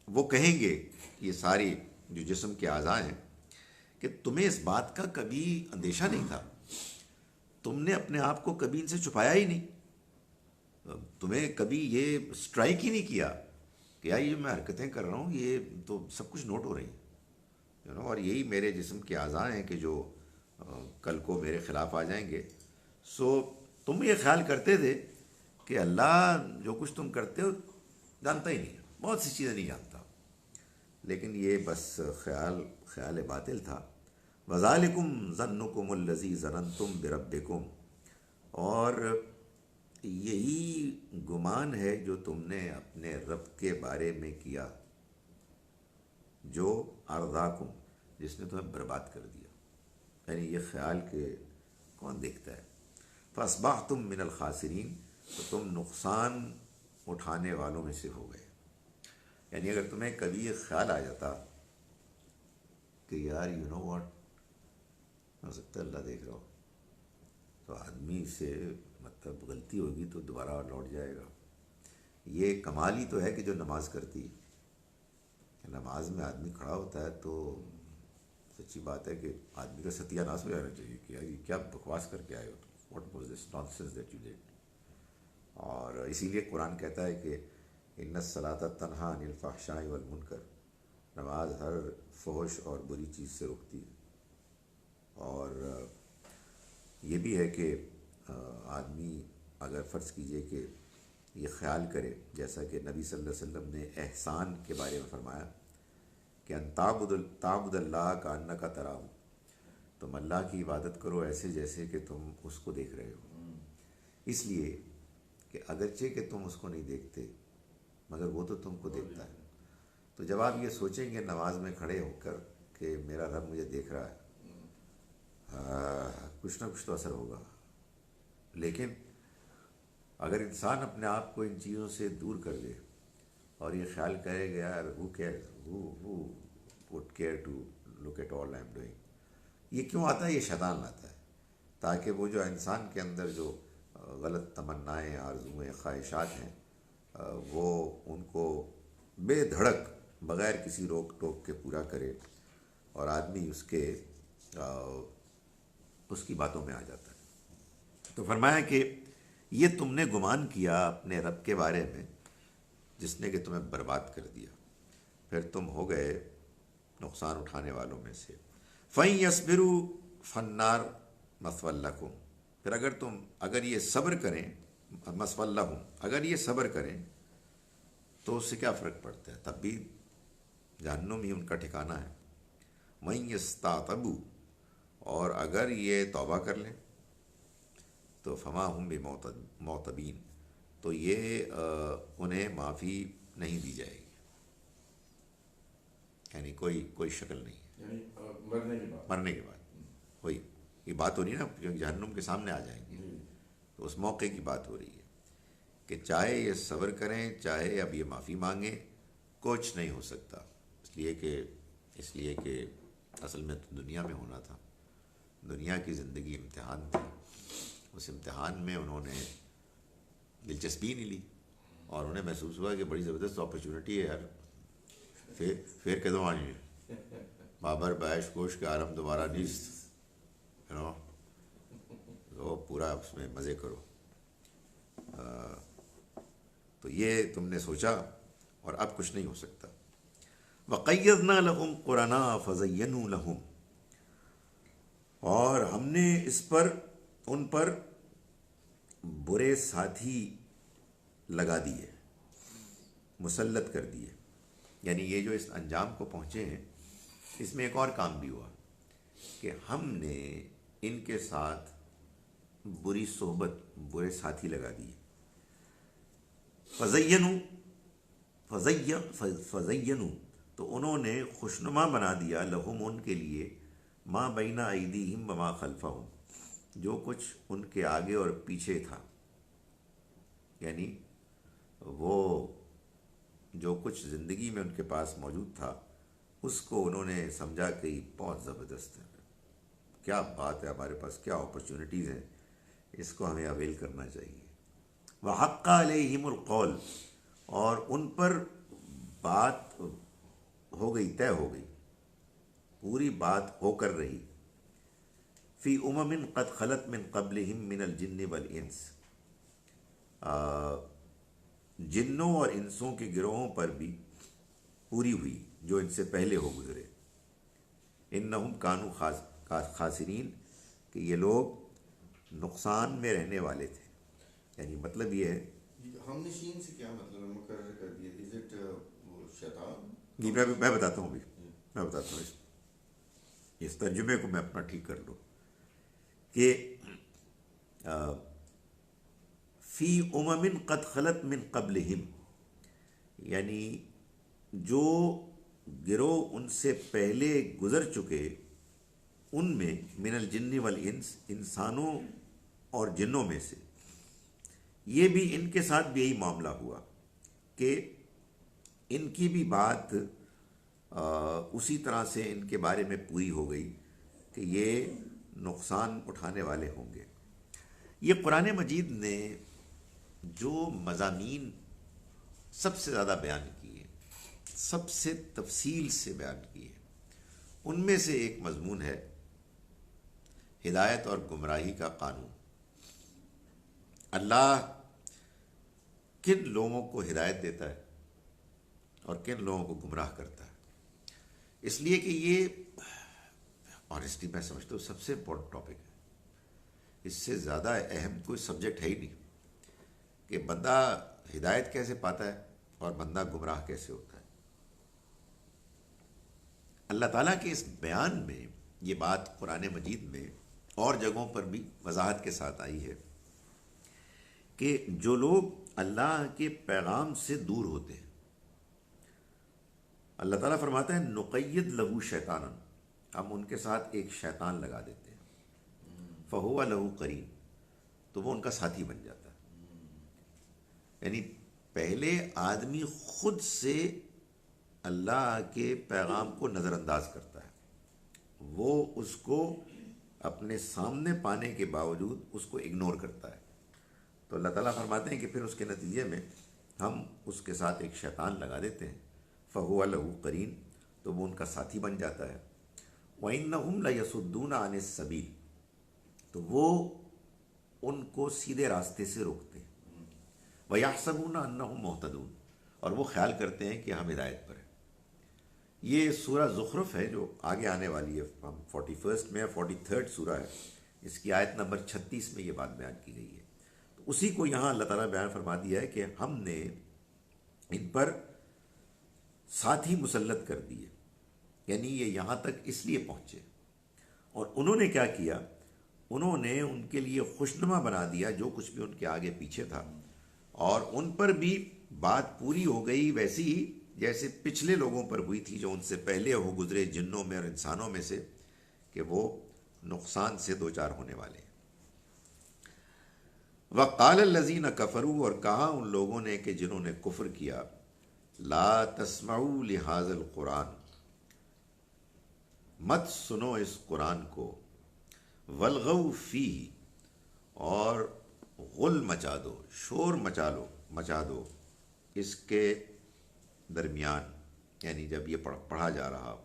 وہ کہیں گے یہ ساری جو جسم کے اعضاء ہیں کہ تمہیں اس بات کا کبھی اندیشہ نہیں تھا، تم نے اپنے آپ کو کبھی ان سے چھپایا ہی نہیں، تمہیں کبھی یہ اسٹرائک ہی نہیں کیا کہ یار یہ میں حرکتیں کر رہا ہوں یہ تو سب کچھ نوٹ ہو رہی ہیں، اور یہی میرے جسم کے اعضاء ہیں کہ جو کل کو میرے خلاف آ جائیں گے. سو تم یہ خیال کرتے تھے کہ اللہ جو کچھ تم کرتے ہو جانتا ہی نہیں، بہت سی چیزیں نہیں جانتا، لیکن یہ بس خیال باطل تھا. وَذَلِكُمْ ظَنُّكُمُ الَّذِي ظَنَنْتُمْ بِرَبِّكُمْ، اور یہی گمان ہے جو تم نے اپنے رب کے بارے میں کیا، جو ارداکم، جس نے تمہیں برباد کر دیا. یعنی یہ خیال کہ کون دیکھتا ہے. فَأَصْبَحْتُم مِّنَ الْخَاسِرِينَ، تو تم نقصان اٹھانے والوں میں سے ہو گئے. یعنی اگر تمہیں کبھی یہ خیال آ جاتا کہ یار یو نو واٹ، ہو سکتا ہے اللہ دیکھ رہا ہو، تو آدمی سے مطلب غلطی ہوگی تو دوبارہ لوٹ جائے گا. یہ کمال ہی تو ہے کہ جو نماز کرتی ہے، نماز میں آدمی کھڑا ہوتا ہے تو سچی بات ہے کہ آدمی کا ستیہ ناش ہو جانا چاہیے کہ یار یہ کیا بکواس کر کے آئے ہو، what was this nonsense that you did. اور اسی لیے قرآن کہتا ہے کہ ان الصلاۃ تنہا عن الفحشاء والمنکر، نماز ہر فحش اور بری چیز سے روکتی ہے. اور یہ بھی ہے کہ آدمی اگر فرض کیجئے کہ یہ خیال کرے، جیسا کہ نبی صلی اللہ علیہ وسلم نے احسان کے بارے میں فرمایا کہ ان تعبد اللہ کانک تراہ، تم اللہ کی عبادت کرو ایسے جیسے کہ تم اس کو دیکھ رہے ہو. اس لیے کہ اگرچہ کہ تم اس کو نہیں دیکھتے مگر وہ تو تم کو دیکھتا ہے. تو جب آپ یہ سوچیں گے نماز میں کھڑے ہو کر کہ میرا رب مجھے دیکھ رہا ہے، کچھ نہ کچھ تو اثر ہوگا. لیکن اگر انسان اپنے آپ کو ان چیزوں سے دور کر دے اور یہ خیال کرے گا یار who cares, who would care to look at all I'm doing. یہ کیوں آتا ہے؟ یہ شیطان لاتا ہے تاکہ وہ جو انسان کے اندر جو غلط تمنائیں، آرزوئیں، خواہشات ہیں، وہ ان کو بے دھڑک بغیر کسی روک ٹوک کے پورا کرے، اور آدمی اس کی باتوں میں آ جاتا ہے. تو فرمایا کہ یہ تم نے گمان کیا اپنے رب کے بارے میں جس نے کہ تمہیں برباد کر دیا، پھر تم ہو گئے نقصان اٹھانے والوں میں سے. فَإِن يَصْبِرُوا فَالنَّارُ مَثْوًى لَكُمْ، پھر اگر یہ صبر کریں، مَثْوًى لَهُمْ، اگر یہ صبر کریں تو اس سے کیا فرق پڑتا ہے، تب بھی جہنم ہی ان کا ٹھکانہ ہے. وَإِن يَسْتَعْتَبُوا، اور اگر یہ توبہ کر لیں تو فما ہم بمعتبین، تو یہ انہیں معافی نہیں دی جائے گی. یعنی کوئی شکل نہیں ہے، یعنی مرنے کے بعد وہی یہ بات ہو رہی ہے نا، جو جہنم کے سامنے آ جائیں گے تو اس موقع کی بات ہو رہی ہے کہ چاہے یہ صبر کریں چاہے اب یہ معافی مانگیں، کچھ نہیں ہو سکتا. اس لیے کہ اصل میں تو دنیا میں ہونا تھا، دنیا کی زندگی امتحان تھی، اس امتحان میں انہوں نے دلچسپی نہیں لی اور انہیں محسوس ہوا کہ بڑی زبردست اپرچونٹی ہے یار، پھر کدو آنی ہے بابر بیش کوش کے عالم دوبارہ نیست، تو پورا اس میں مزے کرو. تو یہ تم نے سوچا اور اب کچھ نہیں ہو سکتا. وَقَيَّضْنَا لَهُمْ قُرَنَاءَ فَزَيَّنُوا لَهُمْ، اور ہم نے ان پر برے ساتھی لگا دیے، مسلط کر دیے. یعنی یہ جو اس انجام کو پہنچے ہیں اس میں ایک اور کام بھی ہوا کہ ہم نے ان کے ساتھ بری صحبت، برے ساتھی لگا دیے. فزینوا، تو انہوں نے خوشنما بنا دیا لہم، ان کے لیے، ما بین ایدیہم وما خلفہم، جو کچھ ان کے آگے اور پیچھے تھا. یعنی وہ جو کچھ زندگی میں ان کے پاس موجود تھا اس کو انہوں نے سمجھا کہ بہت زبردست ہے، کیا بات ہے، ہمارے پاس کیا اپرچونٹیز ہیں، اس کو ہمیں اویل کرنا چاہیے. وحق علیہم القول، اور ان پر بات ہو گئی، طے ہو گئی پوری بات ہو کر رہی، فی امم قد خلت من قبلہم من الجن والانس، جنوں اور انسوں کے گروہوں پر بھی پوری ہوئی جو ان سے پہلے ہو گزرے، انہم کانوا خاسرین، کہ یہ لوگ نقصان میں رہنے والے تھے. یعنی مطلب یہ ہے، ہم نشین سے کیا مطلب ہے؟ مقرر کر دیا، از اٹ وہ شیطان؟ جی میں بتاتا ہوں، میں بتاتا ہوں اس ترجمے کو میں اپنا ٹھیک کر لوں کہ فی امم قد خلت من قبلہم، یعنی جو گروہ ان سے پہلے گزر چکے ان میں، من الجن والانس، انسانوں اور جنوں میں سے، یہ بھی ان کے ساتھ بھی یہی معاملہ ہوا کہ ان کی بھی بات اسی طرح سے ان کے بارے میں پوری ہو گئی کہ یہ نقصان اٹھانے والے ہوں گے. یہ قرآن مجید نے جو مضامین سب سے زیادہ بیان کیے، سب سے تفصیل سے بیان کیے، ان میں سے ایک مضمون ہے ہدایت اور گمراہی کا قانون. اللہ کن لوگوں کو ہدایت دیتا ہے اور کن لوگوں کو گمراہ کرتا ہے. اس لیے کہ یہ آنیسٹلی میں سمجھتا ہوں سب سے امپورٹنٹ ٹاپک ہے. اس سے زیادہ اہم کوئی سبجیکٹ ہے ہی نہیں کہ بندہ ہدایت کیسے پاتا ہے اور بندہ گمراہ کیسے ہوتا ہے. اللہ تعالیٰ کے اس بیان میں یہ بات قرآن مجید میں اور جگہوں پر بھی وضاحت کے ساتھ آئی ہے کہ جو لوگ اللہ کے پیغام سے دور ہوتے ہیں، اللہ تعالیٰ فرماتا ہے نقید لہو شیطانا، ہم ان کے ساتھ ایک شیطان لگا دیتے ہیں، فہو لہو قرین، تو وہ ان کا ساتھی بن جاتا ہے. یعنی پہلے آدمی خود سے اللہ کے پیغام کو نظر انداز کرتا ہے، وہ اس کو اپنے سامنے پانے کے باوجود اس کو اگنور کرتا ہے. تو اللہ تعالیٰ فرماتے ہیں کہ پھر اس کے نتیجے میں ہم اس کے ساتھ ایک شیطان لگا دیتے ہیں، فہو لہو قرین، تو وہ ان کا ساتھی بن جاتا ہے. وَإِنَّهُمْ لَيَصُدُّونَ عَنِ السَّبِيلِ، تو وہ ان کو سیدھے راستے سے روکتے ہیں. وَيَحْسَبُونَ أَنَّهُمْ مُهْتَدُونَ، اور وہ خیال کرتے ہیں کہ ہم ہدایت پر ہیں. یہ سورہ زخرف ہے جو آگے آنے والی ہے، 41 میں 43 سورہ ہے، اس کی آیت نمبر 36 میں یہ بات بیان کی گئی ہے. تو اسی کو یہاں اللہ تعالیٰ بیان فرما دیا ہے کہ ہم نے ان پر ساتھی مسلط کر دیے. یعنی یہ یہاں تک اس لیے پہنچے، اور انہوں نے کیا کیا، انہوں نے ان کے لیے خوشنما بنا دیا جو کچھ بھی ان کے آگے پیچھے تھا، اور ان پر بھی بات پوری ہو گئی ویسی ہی جیسے پچھلے لوگوں پر ہوئی تھی جو ان سے پہلے ہو گزرے جنوں میں اور انسانوں میں سے، کہ وہ نقصان سے دوچار ہونے والے ہیں. وقال الذین کفروا، اور کہا ان لوگوں نے کہ جنہوں نے کفر کیا، لا تسمعوا لہذا القرآن، مت سنو اس قرآن کو، والغوا فیہ، اور غل مچا دو، شور مچا دو اس کے درمیان، یعنی جب یہ پڑھا جا رہا ہو،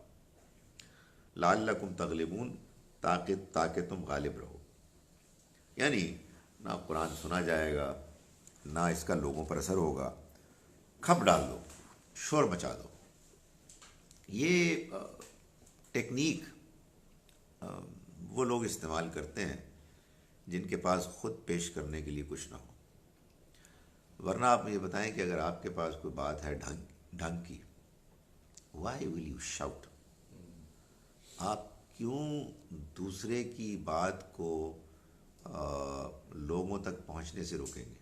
لعلکم تغلبون، تاکہ تم غالب رہو. یعنی نہ قرآن سنا جائے گا، نہ اس کا لوگوں پر اثر ہوگا، کھپ ڈال دو، شور مچا دو. یہ ٹیکنیک وہ لوگ استعمال کرتے ہیں جن کے پاس خود پیش کرنے کے لیے کچھ نہ ہو. ورنہ آپ مجھے بتائیں کہ اگر آپ کے پاس کوئی بات ہے ڈھنگ کی، وائی ول یو شاؤٹ؟ آپ کیوں دوسرے کی بات کو لوگوں تک پہنچنے سے روکیں گے؟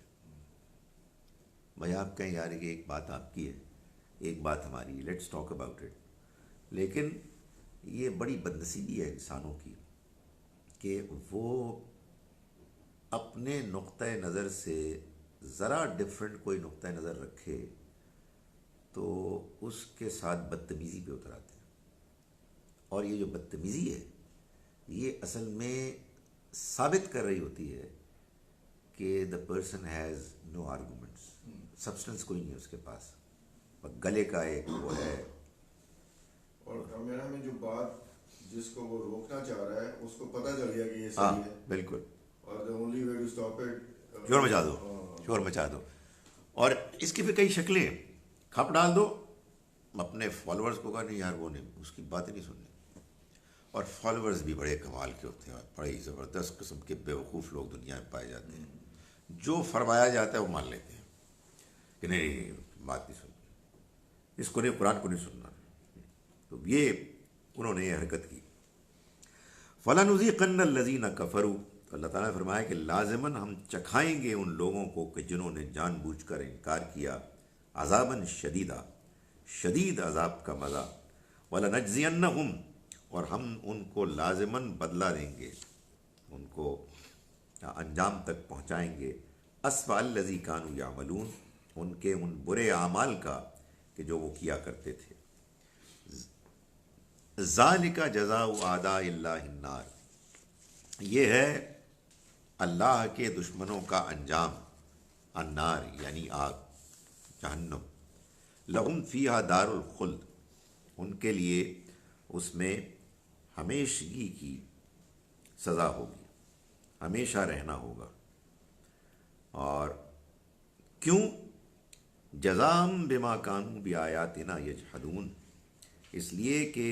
بھائی آپ کہیں یار کہ ایک بات آپ کی ہے، ایک بات ہماری، لیٹس ٹاک اباؤٹ اٹ. لیکن یہ بڑی بدنصیبی ہے انسانوں کی کہ وہ اپنے نقطۂ نظر سے ذرا ڈفرینٹ کوئی نقطۂ نظر رکھے تو اس کے ساتھ بدتمیزی پہ اتر آتے ہیں. اور یہ جو بدتمیزی ہے یہ اصل میں ثابت کر رہی ہوتی ہے کہ the person has no arguments, substance کوئی نہیں ہے اس کے پاس، گلے کا ایک وہ ہے. اور میرا میں جو بات جس کو وہ روکنا چاہ رہا ہے اس کو پتہ چل گیا کہ یہ ہاں صحیح ہے، بالکل، اور the only way to stop it شور مچا دو، شور مچا دو. اور اس کی بھی کئی شکلیں ہیں. کھپ ڈال دو، اپنے فالوورز کو کہا نہیں یار وہ نہیں، اس کی بات ہی نہیں سننی. اور فالوورز بھی بڑے کمال کے ہوتے ہیں، بڑے ہی زبردست قسم کے بیوقوف لوگ دنیا میں پائے جاتے ہیں. جو فرمایا جاتا ہے وہ مان لیتے ہیں کہ نہیں بات نہیں سننی، اس کو نہیں، قرآن کو نہیں سننا. تو یہ انہوں نے یہ حرکت کی. فَلَنُذِيقَنَّ الَّذِينَ كَفَرُوا، تو اللہ تعالیٰ نے فرمایا کہ لازماً ہم چکھائیں گے ان لوگوں کو کہ جنہوں نے جان بوجھ کر انکار کیا، عذاباً شدیدا، شدید عذاب کا مزہ. وَلَنَجْزِيَنَّهُمْ، اور ہم ان کو لازماً بدلہ دیں گے، ان کو انجام تک پہنچائیں گے، اسوأ الذی کانوا یعملون، ان کے ان برے اعمال کا کہ جو وہ کیا کرتے تھے. ذالک جزاء اعداء اللہ النار، یہ ہے اللہ کے دشمنوں کا انجام. النار یعنی آگ، جہنم. لہم فیہا دار الخلد، ان کے لیے اس میں ہمیشگی کی سزا ہوگی، ہمیشہ رہنا ہوگا. اور کیوں؟ جزام بما کانوا بآیاتنا یجحدون، اس لیے کہ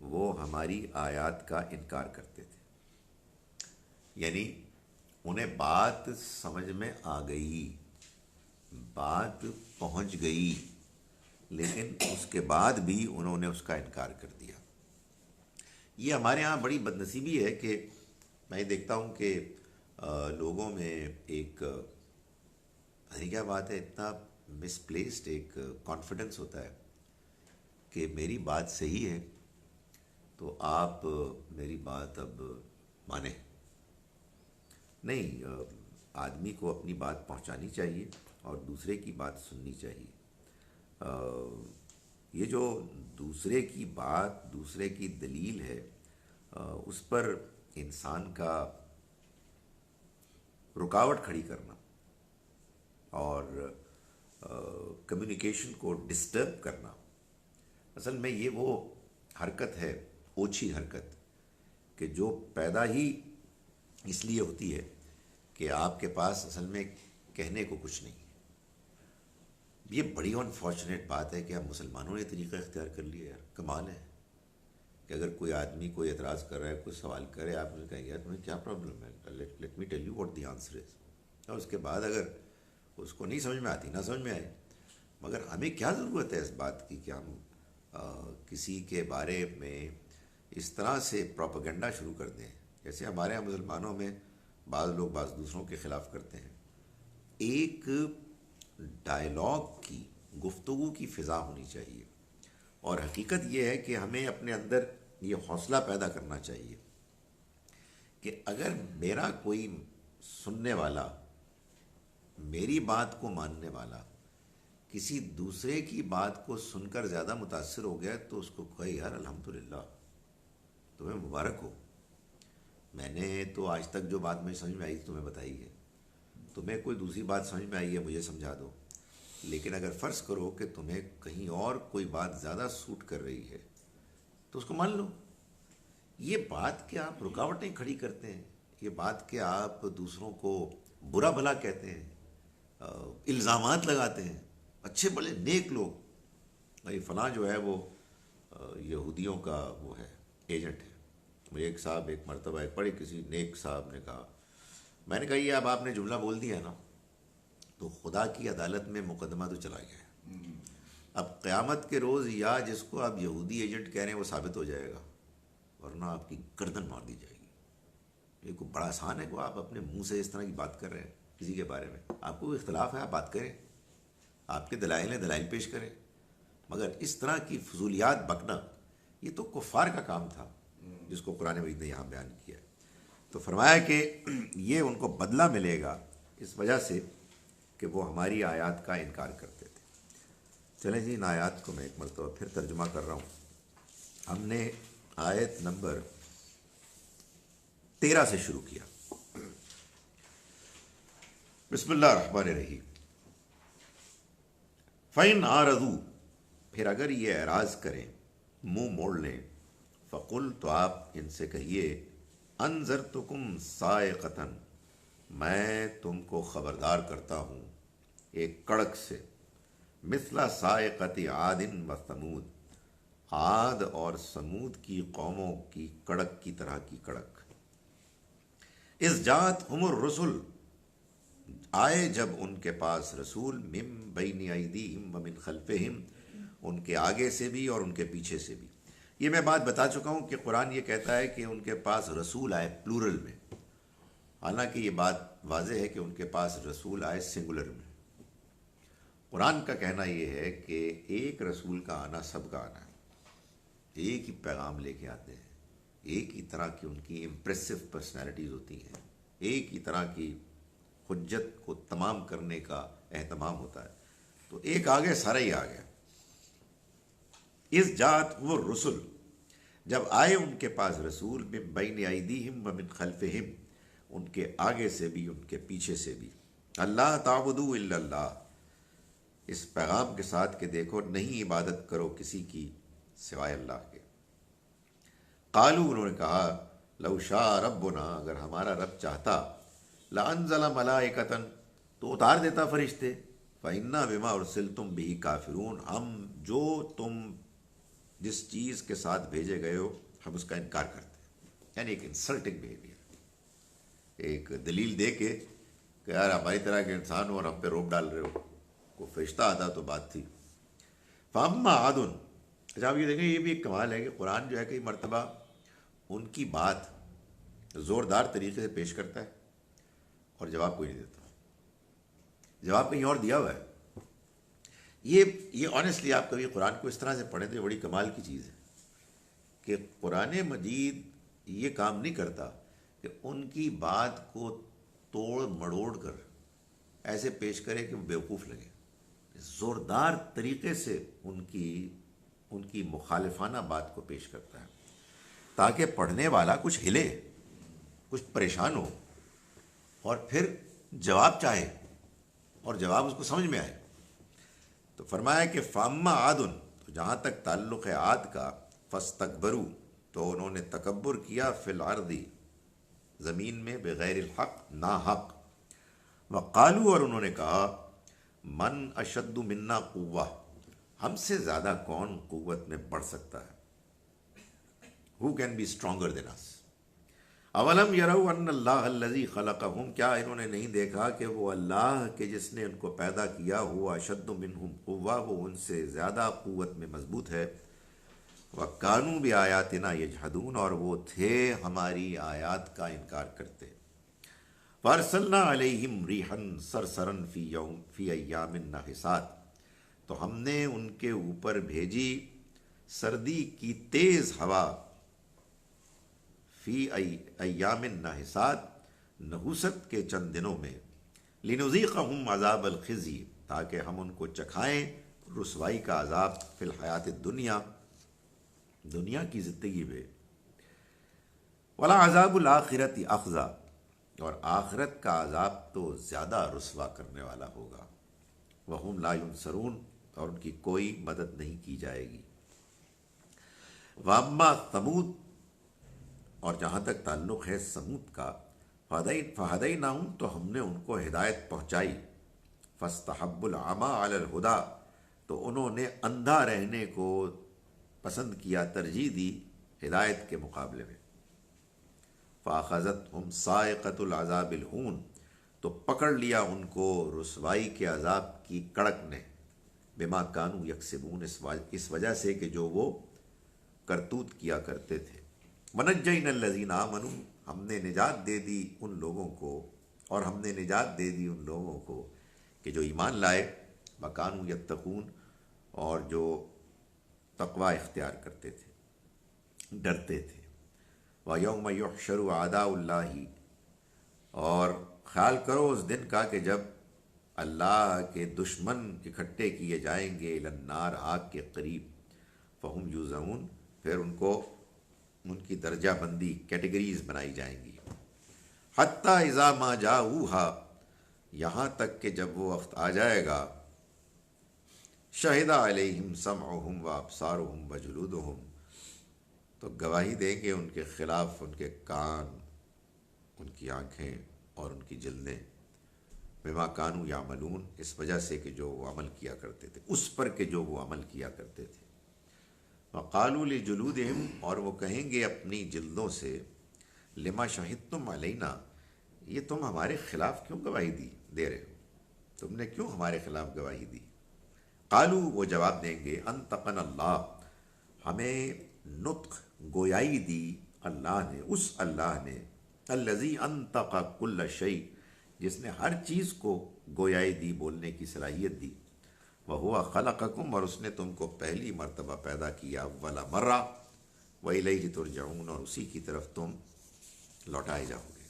وہ ہماری آیات کا انکار کرتے تھے. یعنی انہیں بات سمجھ میں آ گئی، بات پہنچ گئی، لیکن اس کے بعد بھی انہوں نے اس کا انکار کر دیا. یہ ہمارے ہاں بڑی بدنصیبی ہے کہ میں دیکھتا ہوں کہ لوگوں میں ایک نہیں کیا بات ہے، اتنا مس پلیسڈ ایک کانفیڈنس ہوتا ہے کہ میری بات صحیح ہے تو آپ میری بات اب مانیں. نہیں، آدمی کو اپنی بات پہنچانی چاہیے اور دوسرے کی بات سننی چاہیے. یہ جو دوسرے کی بات، دوسرے کی دلیل ہے، اس پر انسان کا رکاوٹ کھڑی کرنا اور کمیونیکیشن کو ڈسٹرب کرنا، اصل میں یہ وہ حرکت ہے، اوچھی حرکت، کہ جو پیدا ہی اس لیے ہوتی ہے کہ آپ کے پاس اصل میں کہنے کو کچھ نہیں. یہ بڑی انفارچونیٹ بات ہے کہ ہم مسلمانوں نے طریقہ اختیار کر لیا. یار کمال ہے کہ اگر کوئی آدمی کوئی اعتراض کر رہا ہے، کوئی سوال کرے، آپ اسے کہیں یار تمہیں کیا پرابلم ہے، let me tell you what the answer is. اور اس کے بعد اگر اس کو نہیں سمجھ میں آتی، نہ سمجھ میں آئے، مگر ہمیں کیا ضرورت ہے اس بات کی کہ ہم کسی کے بارے میں اس طرح سے پروپیگنڈا شروع کر دیں. جیسے ہمارے یہاں مسلمانوں میں بعض لوگ بعض دوسروں کے خلاف کرتے ہیں. ایک ڈائلاگ کی، گفتگو کی فضا ہونی چاہیے. اور حقیقت یہ ہے کہ ہمیں اپنے اندر یہ حوصلہ پیدا کرنا چاہیے کہ اگر میرا کوئی سننے والا، میری بات کو ماننے والا کسی دوسرے کی بات کو سن کر زیادہ متاثر ہو گیا تو اس کو کہے یار الحمدللہ، تمہیں مبارک ہو، میں نے تو آج تک جو بات مجھے سمجھ میں آئی تمہیں بتائی ہے، تمہیں کوئی دوسری بات سمجھ میں آئی ہے مجھے سمجھا دو. لیکن اگر فرض کرو کہ تمہیں کہیں اور کوئی بات زیادہ سوٹ کر رہی ہے تو اس کو مان لو. یہ بات کہ آپ رکاوٹیں کھڑی کرتے ہیں، یہ بات کہ آپ دوسروں کو برا بھلا کہتے ہیں، الزامات لگاتے ہیں، اچھے بڑے نیک لوگ، بھائی فلاں جو ہے وہ یہودیوں کا وہ ہے، ایجنٹ ہے. مجھے ایک صاحب ایک مرتبہ ایک بڑے کسی نیک صاحب نے کہا، میں نے کہا یہ اب آپ نے جملہ بول دیا نا تو خدا کی عدالت میں مقدمہ تو چلا گیا ہے. اب قیامت کے روز یا جس کو آپ یہودی ایجنٹ کہہ رہے ہیں وہ ثابت ہو جائے گا، ورنہ آپ کی گردن مار دی جائے گی. یہ کوئی بڑا آسان ہے کہ آپ اپنے منہ سے اس طرح کی بات کر رہے ہیں کسی کے بارے میں. آپ کو کوئی اختلاف ہے آپ بات کریں، آپ کے دلائل ہیں دلائل پیش کریں، مگر اس طرح کی فضولیات بکنا یہ تو کفار کا کام تھا جس کو قرآن مجید نے یہاں بیان کیا. تو فرمایا کہ یہ ان کو بدلہ ملے گا اس وجہ سے کہ وہ ہماری آیات کا انکار کرتے تھے. چلیں جی، ان آیات کو میں ایک مرتبہ پھر ترجمہ کر رہا ہوں. ہم نے آیت نمبر 13 سے شروع کیا. بسم اللہ الرحمن الرحیم. فَإِنْ أَعْرَضُوا، پھر اگر یہ اعراض کریں، منہ موڑ لیں، فقل، تو آپ ان سے کہیے، انذرتکم صاعقۃ، میں تم کو خبردار کرتا ہوں ایک کڑک سے، مثل صاعقۃ عاد و ثمود، عاد اور سمود کی قوموں کی کڑک کی طرح کی کڑک۔ اذ جاءتہم الرسل، آئے جب ان کے پاس رسول، من بین ایدیہم ومن خلفہم، ان کے آگے سے بھی اور ان کے پیچھے سے بھی۔ یہ میں بات بتا چکا ہوں کہ قرآن یہ کہتا ہے کہ ان کے پاس رسول آئے پلورل میں، حالانکہ یہ بات واضح ہے کہ ان کے پاس رسول آئے سنگولر میں۔ قرآن کا کہنا یہ ہے کہ ایک رسول کا آنا سب کا آنا ہے، ایک ہی پیغام لے کے آتے ہیں، ایک ہی طرح کی ان کی امپریسو پرسنالٹیز ہوتی ہیں، ایک ہی طرح کی حجت کو تمام کرنے کا اہتمام ہوتا ہے، تو ایک آگے سارا ہی آ گیا۔ اذ جاءتہم الرسل، جب آئے ان کے پاس رسول، من بین ایدیہم ومن خلفہم، ان کے آگے سے بھی ان کے پیچھے سے بھی، اللہ تعبدوا الا اللہ، اس پیغام کے ساتھ کہ دیکھو نہیں عبادت کرو کسی کی سوائے اللہ کے۔ قالوا، انہوں نے کہا، لو شاء ربنا، اگر ہمارا رب چاہتا، لانزل ملائکۃ، تو اتار دیتا فرشتے، فإنا بما ارسلتم به کافرون، ہم جو تم جس چیز کے ساتھ بھیجے گئے ہو ہم اس کا انکار کرتے ہیں۔ یعنی ایک انسلٹنگ بیہیویئر، ایک دلیل دے کے کہ یار ہماری طرح کے انسان ہو اور ہم پہ روب ڈال رہے ہو، کوئی فرشتہ آتا تو بات تھی۔ فاما عاد، اچھا آپ یہ دیکھیں، یہ بھی ایک کمال ہے کہ قرآن جو ہے کئی مرتبہ ان کی بات زوردار طریقے سے پیش کرتا ہے اور جواب کوئی نہیں دیتا، جواب کہیں اور دیا ہوا ہے۔ یہ آنیسٹلی آپ کبھی قرآن کو اس طرح سے پڑھیں تو یہ بڑی کمال کی چیز ہے کہ قرآن مجید یہ کام نہیں کرتا کہ ان کی بات کو توڑ مڑوڑ کر ایسے پیش کرے کہ وہ بیوقوف لگے، زوردار طریقے سے ان کی مخالفانہ بات کو پیش کرتا ہے تاکہ پڑھنے والا کچھ ہلے، کچھ پریشان ہو، اور پھر جواب چاہے اور جواب اس کو سمجھ میں آئے۔ تو فرمایا کہ فاما عاد، تو جہاں تک تعلق ہے عاد کا، فاستکبروا، تو انہوں نے تکبر کیا، فی الارض، زمین میں، بغیر الحق، ناحق، وقالوا، اور انہوں نے کہا، من اشد منا قوہ، ہم سے زیادہ کون قوت میں بڑھ سکتا ہے، who can be stronger than us۔ اولم یروا ان اللہ الذی خلقہم، کیا انہوں نے نہیں دیکھا کہ وہ اللہ کے جس نے ان کو پیدا کیا، ہوا اشد منہم قوہ، وہ ان سے زیادہ قوت میں مضبوط ہے، وکانوا بآیاتنا یجحدون، اور وہ تھے ہماری آیات کا انکار کرتے۔ فارسلنا علیہم ریحا صرصرا فی ایام نحسات، تو ہم نے ان کے اوپر بھیجی سردی کی تیز ہوا، فی ایام نحسات، نحوست کے چند دنوں میں، لنذیقہم عذاب الخزی، تاکہ ہم ان کو چکھائیں رسوائی کا عذاب، فی الحیات الدنیا، دنیا کی زندگی میں، ولعذاب الآخرۃ اخزی، اور آخرت کا عذاب تو زیادہ رسوا کرنے والا ہوگا، وہم لا ینصرون، اور ان کی کوئی مدد نہیں کی جائے گی۔ واما ثمود، اور جہاں تک تعلق ہے سمود کا، فہدیناہم، تو ہم نے ان کو ہدایت پہنچائی، فاستحبوا العمی علی الہدی، تو انہوں نے اندھا رہنے کو پسند کیا، ترجیح دی ہدایت کے مقابلے میں، فاخذتہم صاعقۃ العذاب الہون، تو پکڑ لیا ان کو رسوائی کے عذاب کی کڑک نے، بما کانوا یکسبون، اس وجہ سے کہ جو وہ کرتوت کیا کرتے تھے۔ ونجینا الذین آمنوا، ہم نے نجات دے دی ان لوگوں کو، اور ہم نے نجات دے دی ان لوگوں کو کہ جو ایمان لائے، وکانوا یتقون، اور جو تقوی اختیار کرتے تھے، ڈرتے تھے۔ وَيَوْمَ يُحْشَرُ أَعْدَاءُ اللَّهِ، اور خیال کرو اس دن کا کہ جب اللہ کے دشمن اکٹھے کیے جائیں گے، الی النار، آگ کے قریب، فہم یوزعون، پھر ان کو ان کی درجہ بندی، کیٹیگریز بنائی جائیں گی، حتیٰ اذا ما جاؤہا، یہاں تک کہ جب وہ وقت آ جائے گا، شہد علیہم سمعہم و ابصارہم و جلودہم، تو گواہی دیں گے ان کے خلاف ان کے کان، ان کی آنکھیں اور ان کی جلدیں، بما کانوا یعملون، اس وجہ سے کہ جو وہ عمل کیا کرتے تھے، اس پر کہ جو وہ عمل کیا کرتے تھے۔ وقالوا لجلودہم، اور وہ کہیں گے اپنی جلدوں سے، لما شہدتم علینا، یہ تم ہمارے خلاف کیوں گواہی دے رہے ہو، تم نے کیوں ہمارے خلاف گواہی دی؟ قالو، وہ جواب دیں گے، انطقنا اللہ، ہمیں نطق گویائی دی اللہ نے، اس اللہ نے، الذی انطق کل شیء، جس نے ہر چیز کو گویائی دی، بولنے کی صلاحیت دی، وہو خلقکم، اور اس نے تم کو پہلی مرتبہ پیدا کیا، اول مرہ، وإلیہ ترجعون، اور اسی کی طرف تم لوٹائے جاؤ گے۔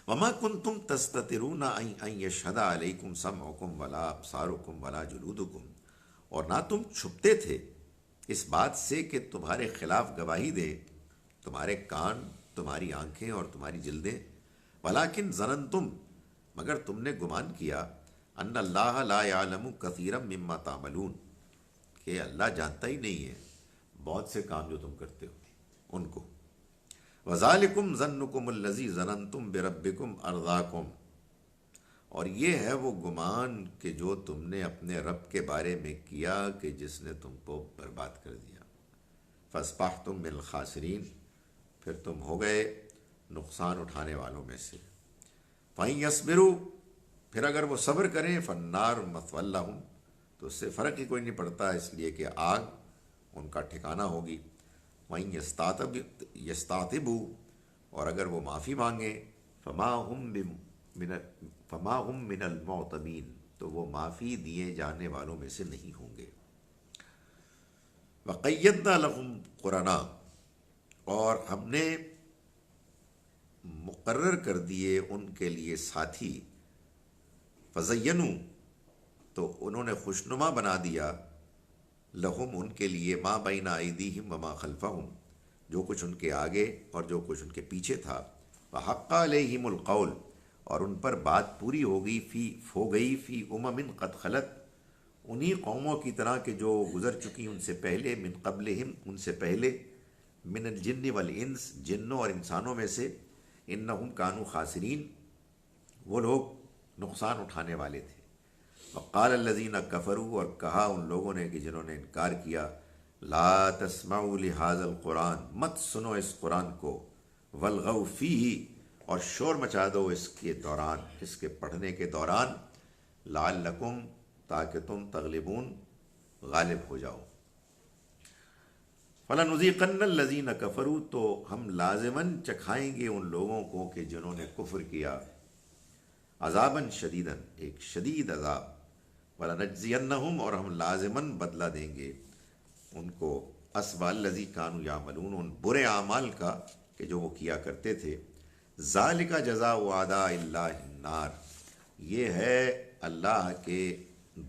وما کنتم تستترون ان یشہد علیکم سمعکم ولا ابصارکم ولا جلودکم، اور نہ تم چھپتے تھے اس بات سے کہ تمہارے خلاف گواہی دے تمہارے کان، تمہاری آنکھیں اور تمہاری جلدیں، ولیکن ظننتم، مگر تم نے گمان کیا، ان اللہ لا یعلم کثیرا مما تعملون، کہ اللہ جانتا ہی نہیں ہے بہت سے کام جو تم کرتے ہو ان کو۔ وذالکم ظنکم الذی ظننتم بربکم ارداکم، اور یہ ہے وہ گمان کہ جو تم نے اپنے رب کے بارے میں کیا کہ جس نے تم کو برباد کر دیا۔ فاصبحتم من الخاسرین، پھر تم ہو گئے نقصان اٹھانے والوں میں سے۔ فَإِن يَصْبِرُوا، پھر اگر وہ صبر کریں، فَالنَّارُ مَثْوًى لَهُمْ، تو اس سے فرق ہی کوئی نہیں پڑتا، اس لیے کہ آگ ان کا ٹھکانہ ہوگی۔ وَإِن يَسْتَعْتِبُوا، اور اگر وہ معافی مانگیں، فَمَا هُم مِّنَ الْمُعْتَبِينَ، تو وہ معافی دیے جانے والوں میں سے نہیں ہوں گے۔ وَقَيَّدْنَا لَهُمْ قُرَنَاءَ، اور ہم نے مقرر کر دیے ان کے لیے ساتھی، فَزَيَّنُوا، تو انہوں نے خوشنما بنا دیا، لہم ان کے لیے، ما بین ایدیہم وما خلفہم، جو کچھ ان کے آگے اور جو کچھ ان کے پیچھے تھا، وحق علیہم القول، اور ان پر بات پوری ہو گئی فی امم قد خلت، انہی قوموں کی طرح کہ جو گزر چکی ان سے پہلے، من قبلہم، ان سے پہلے، من الجن والانس، جنوں اور انسانوں میں سے، انہم کانوا خاسرین، وہ لوگ نقصان اٹھانے والے تھے۔ وقال الذین کفروا، اور کہا ان لوگوں نے کہ جنہوں نے انکار کیا، لا تسمعوا لہذا القرآن، مت سنو اس قرآن کو، والغوا فیہ، اور شور مچا دو اس کے دوران، اس کے پڑھنے کے دوران، لعلکم، تاکہ تم تغلبون، غالب ہو جاؤ۔ فَلَنُذِيقَنَّ الَّذِينَ كَفَرُوا، تو ہم لازماً چکھائیں گے ان لوگوں کو کہ جنہوں نے کفر کیا، عذاباً شدیداً، ایک شدید عذاب، وَلَنَجْزِيَنَّهُمْ، اور ہم لازماً بدلہ دیں گے ان کو، أَسْوَأَ الَّذِي كَانُوا يَعْمَلُونَ، ان برے اعمال کا کہ جو وہ کیا کرتے تھے۔ ذَلِكَ جَزَاءُ أَعْدَاءِ اللَّهِ النَّارِ، یہ ہے اللہ کے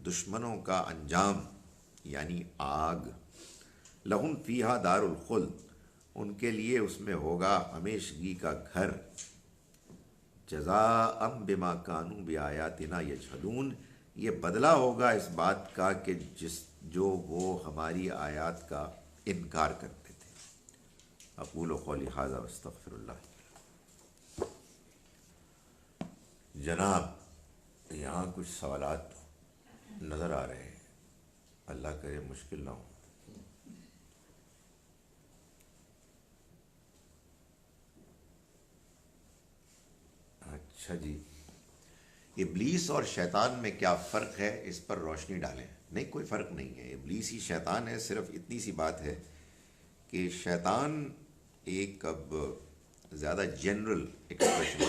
دشمنوں کا انجام، یعنی آگ۔ لہم فیہا دار الخلد، ان کے لیے اس میں ہوگا ہمیشگی کا گھر، جزاء بما کانوا بآیاتنا یجحدون، یہ بدلہ ہوگا اس بات کا کہ جو وہ ہماری آیات کا انکار کرتے تھے۔ اقول قولی ھذا واستغفر اللہ۔ جناب، یہاں کچھ سوالات نظر آ رہے ہیں، اللہ کرے مشکل نہ ہو۔ اچھا جی، ابلیس اور شیطان میں کیا فرق ہے، اس پر روشنی ڈالیں۔ نہیں، کوئی فرق نہیں ہے، ابلیس ہی شیطان ہے، صرف اتنی سی بات ہے کہ شیطان ایک اب زیادہ جنرل ایکسپریشن ہے،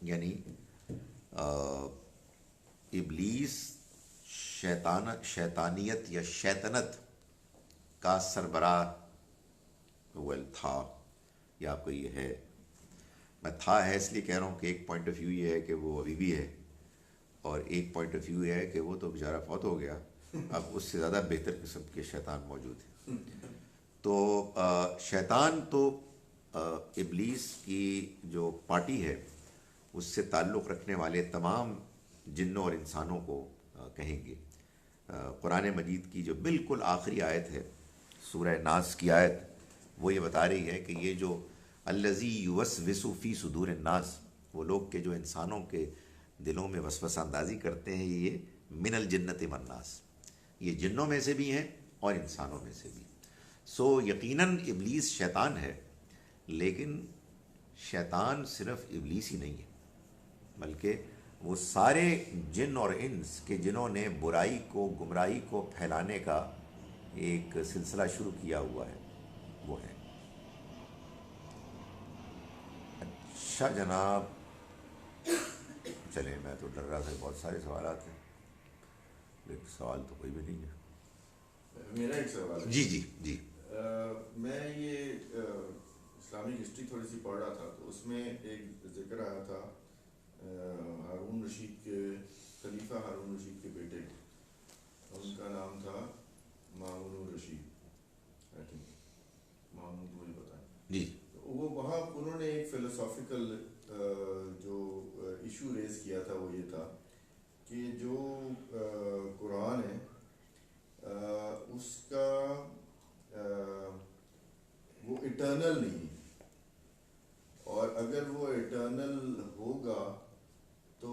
یعنی ابلیس شیطانیت یا شیطنت کا سربراہ تھا، یا آپ کو یہ ہے، میں تھا ہے اس لیے کہہ رہا ہوں کہ ایک پوائنٹ آف ویو یہ ہے کہ وہ ابھی بھی ہے، اور ایک پوائنٹ آف ویو یہ ہے کہ وہ تو بیچارہ فوت ہو گیا، اب اس سے زیادہ بہتر قسم کے شیطان موجود ہیں۔ تو شیطان تو ابلیس کی جو پارٹی ہے اس سے تعلق رکھنے والے تمام جنوں اور انسانوں کو کہیں گے۔ قرآن مجید کی جو بالکل آخری آیت ہے سورہ ناس کی آیت وہ یہ بتا رہی ہے کہ یہ جو الذی یوسوس فی صدور الناس، وہ لوگ کہ جو انسانوں کے دلوں میں وسوسہ اندازی کرتے ہیں، یہ من الجنت والناس، یہ جنوں میں سے بھی ہیں اور انسانوں میں سے بھی. سو یقیناً ابلیس شیطان ہے، لیکن شیطان صرف ابلیس ہی نہیں ہے، بلکہ وہ سارے جن اور انس کے جنہوں نے برائی کو، گمراہی کو پھیلانے کا ایک سلسلہ شروع کیا ہوا ہے وہ ہے. اچھا جناب، چلیں، میں تو ڈر رہا تھا، بہت سارے سوالات ہیں لیکن سوال تو کوئی بھی نہیں ہے. میرا ایک سوال ہے. جی جی جی. میں یہ اسلامک ہسٹری تھوڑی سی پڑھ رہا تھا، تو اس میں ایک ذکر آیا تھا ہارون رشید کے، خلیفہ ہارون رشید کے بیٹے، ان کا نام تھا مامون الرشید، آئی تھنک مامون تو مجھے پتا ہے جی. وہ وہاں انہوں نے ایک فلسافیکل جو ایشو ریز کیا تھا، وہ یہ تھا کہ جو قرآن ہے اس کا وہ ایٹرنل نہیں ہے، اور اگر وہ ایٹرنل ہوگا تو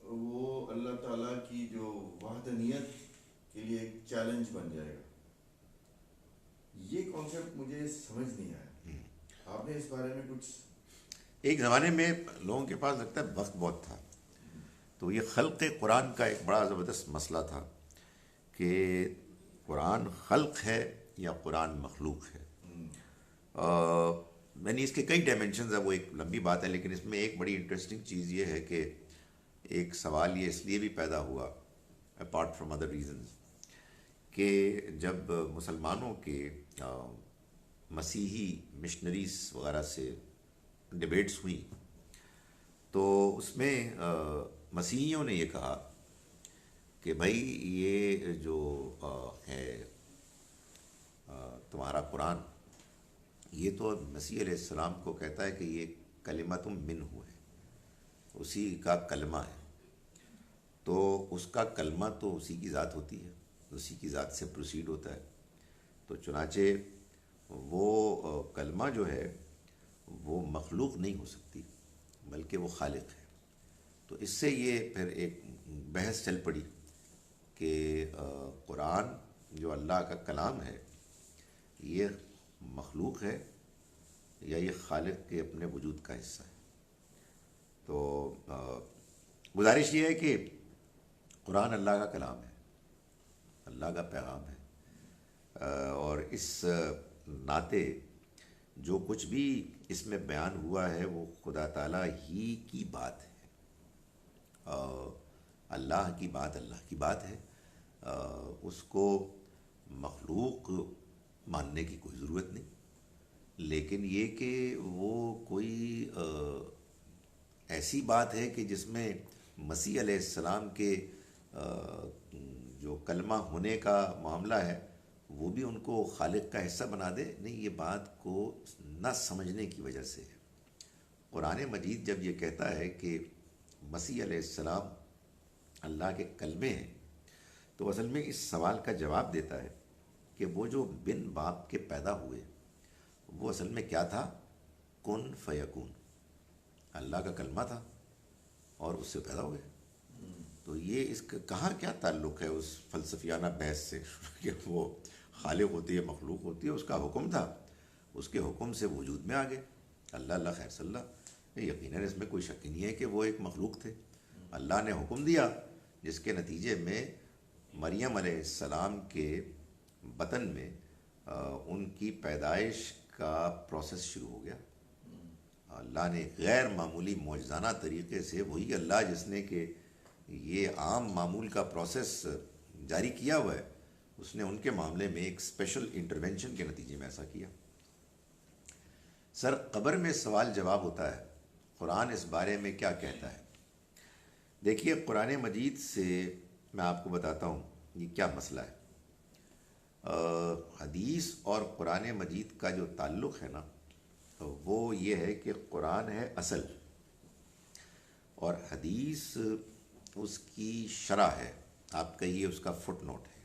وہ اللہ تعالیٰ کی جو وحدانیت کے لیے ایک چیلنج بن جائے گا. یہ کانسیپٹ مجھے سمجھ نہیں آیا، آپ نے اس بارے میں کچھ؟ ایک زمانے میں لوگوں کے پاس لگتا ہے وقت بہت تھا، تو یہ خلق قرآن کا ایک بڑا زبردست مسئلہ تھا کہ قرآن خلق ہے یا قرآن مخلوق ہے. یعنی اس کے کئی ڈائمینشنز ہیں، وہ ایک لمبی بات ہے، لیکن اس میں ایک بڑی انٹرسٹنگ چیز یہ ہے کہ ایک سوال یہ اس لیے بھی پیدا ہوا اپارٹ فرام ادر ریزنز کہ جب مسلمانوں کے مسیحی مشنریز وغیرہ سے ڈیبیٹس ہوئی تو اس میں مسیحیوں نے یہ کہا کہ بھائی یہ جو ہے تمہارا قرآن، یہ تو مسیح علیہ السلام کو کہتا ہے کہ یہ کلمۃ منہ ہے، اسی کا کلمہ ہے، تو اس کا کلمہ تو اسی کی ذات ہوتی ہے، اسی کی ذات سے پروسیڈ ہوتا ہے، تو چنانچہ وہ کلمہ جو ہے وہ مخلوق نہیں ہو سکتی بلکہ وہ خالق ہے. تو اس سے یہ پھر ایک بحث چل پڑی کہ قرآن جو اللہ کا کلام ہے یہ مخلوق ہے یا یہ خالق کے اپنے وجود کا حصہ ہے. تو گزارش یہ ہے کہ قرآن اللہ کا کلام ہے، اللہ کا پیغام ہے، اور اس ناطے جو کچھ بھی اس میں بیان ہوا ہے وہ خدا تعالیٰ ہی کی بات ہے، اللہ کی بات اللہ کی بات ہے. اس کو مخلوق ماننے کی کوئی ضرورت نہیں، لیکن یہ کہ وہ کوئی ایسی بات ہے کہ جس میں مسیح علیہ السلام کے جو کلمہ ہونے کا معاملہ ہے وہ بھی ان کو خالق کا حصہ بنا دے، نہیں، یہ بات کو نہ سمجھنے کی وجہ سے ہے. قرآن مجید جب یہ کہتا ہے کہ مسیح علیہ السلام اللہ کے کلمے ہیں تو اصل میں اس سوال کا جواب دیتا ہے کہ وہ جو بن باپ کے پیدا ہوئے وہ اصل میں کیا تھا؟ کن فیکون، اللہ کا کلمہ تھا اور اس سے پیدا ہوئے. تو یہ اس کا کہاں کیا تعلق ہے اس فلسفیانہ بحث سے کہ وہ خالق ہوتی ہے مخلوق ہوتی ہے؟ اس کا حکم تھا، اس کے حکم سے وجود میں آ گئے. اللہ خیر صلی اللہ، یقیناً اس میں کوئی شک نہیں ہے کہ وہ ایک مخلوق تھے. اللہ نے حکم دیا جس کے نتیجے میں مریم علیہ السلام کے بطن میں ان کی پیدائش کا پروسیس شروع ہو گیا. اللہ نے غیر معمولی معجزانہ طریقے سے، وہی اللہ جس نے کہ یہ عام معمول کا پروسیس جاری کیا ہوا ہے، اس نے ان کے معاملے میں ایک اسپیشل انٹرونشن کے نتیجے میں ایسا کیا. سر، قبر میں سوال جواب ہوتا ہے، قرآن اس بارے میں کیا کہتا ہے؟ دیکھیے، قرآن مجید سے میں آپ کو بتاتا ہوں یہ کیا مسئلہ ہے. حدیث اور قرآن مجید کا جو تعلق ہے نا وہ یہ ہے کہ قرآن ہے اصل اور حدیث اس کی شرح ہے، آپ کہیے اس کا فٹ نوٹ ہے.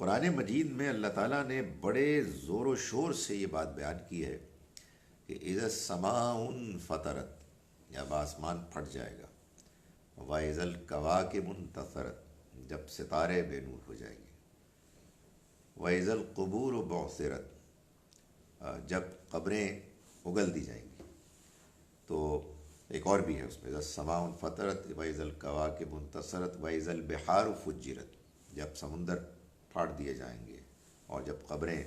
قرآن مجید میں اللہ تعالیٰ نے بڑے زور و شور سے یہ بات بیان کی ہے کہ اذا السماء انفطرت، جب آسمان پھٹ جائے گا، وَإِذَا الْكَوَاكِبُ انتَثَرَتْ، جب ستارے بے نور ہو جائیں گے، وَإِذَا الْقُبُورُ بُعْثِرَتْ، جب قبریں اگل دی جائیں گی. تو ایک اور بھی ہے اس میں، اذا السماء انفطرت وَإِذَا الْكَوَاكِبُ انتَثَرَتْ وَإِذَا الْبِحَارُ فُجِّرَتْ، جب سمندر پھاڑ دیے جائیں گے اور جب قبریں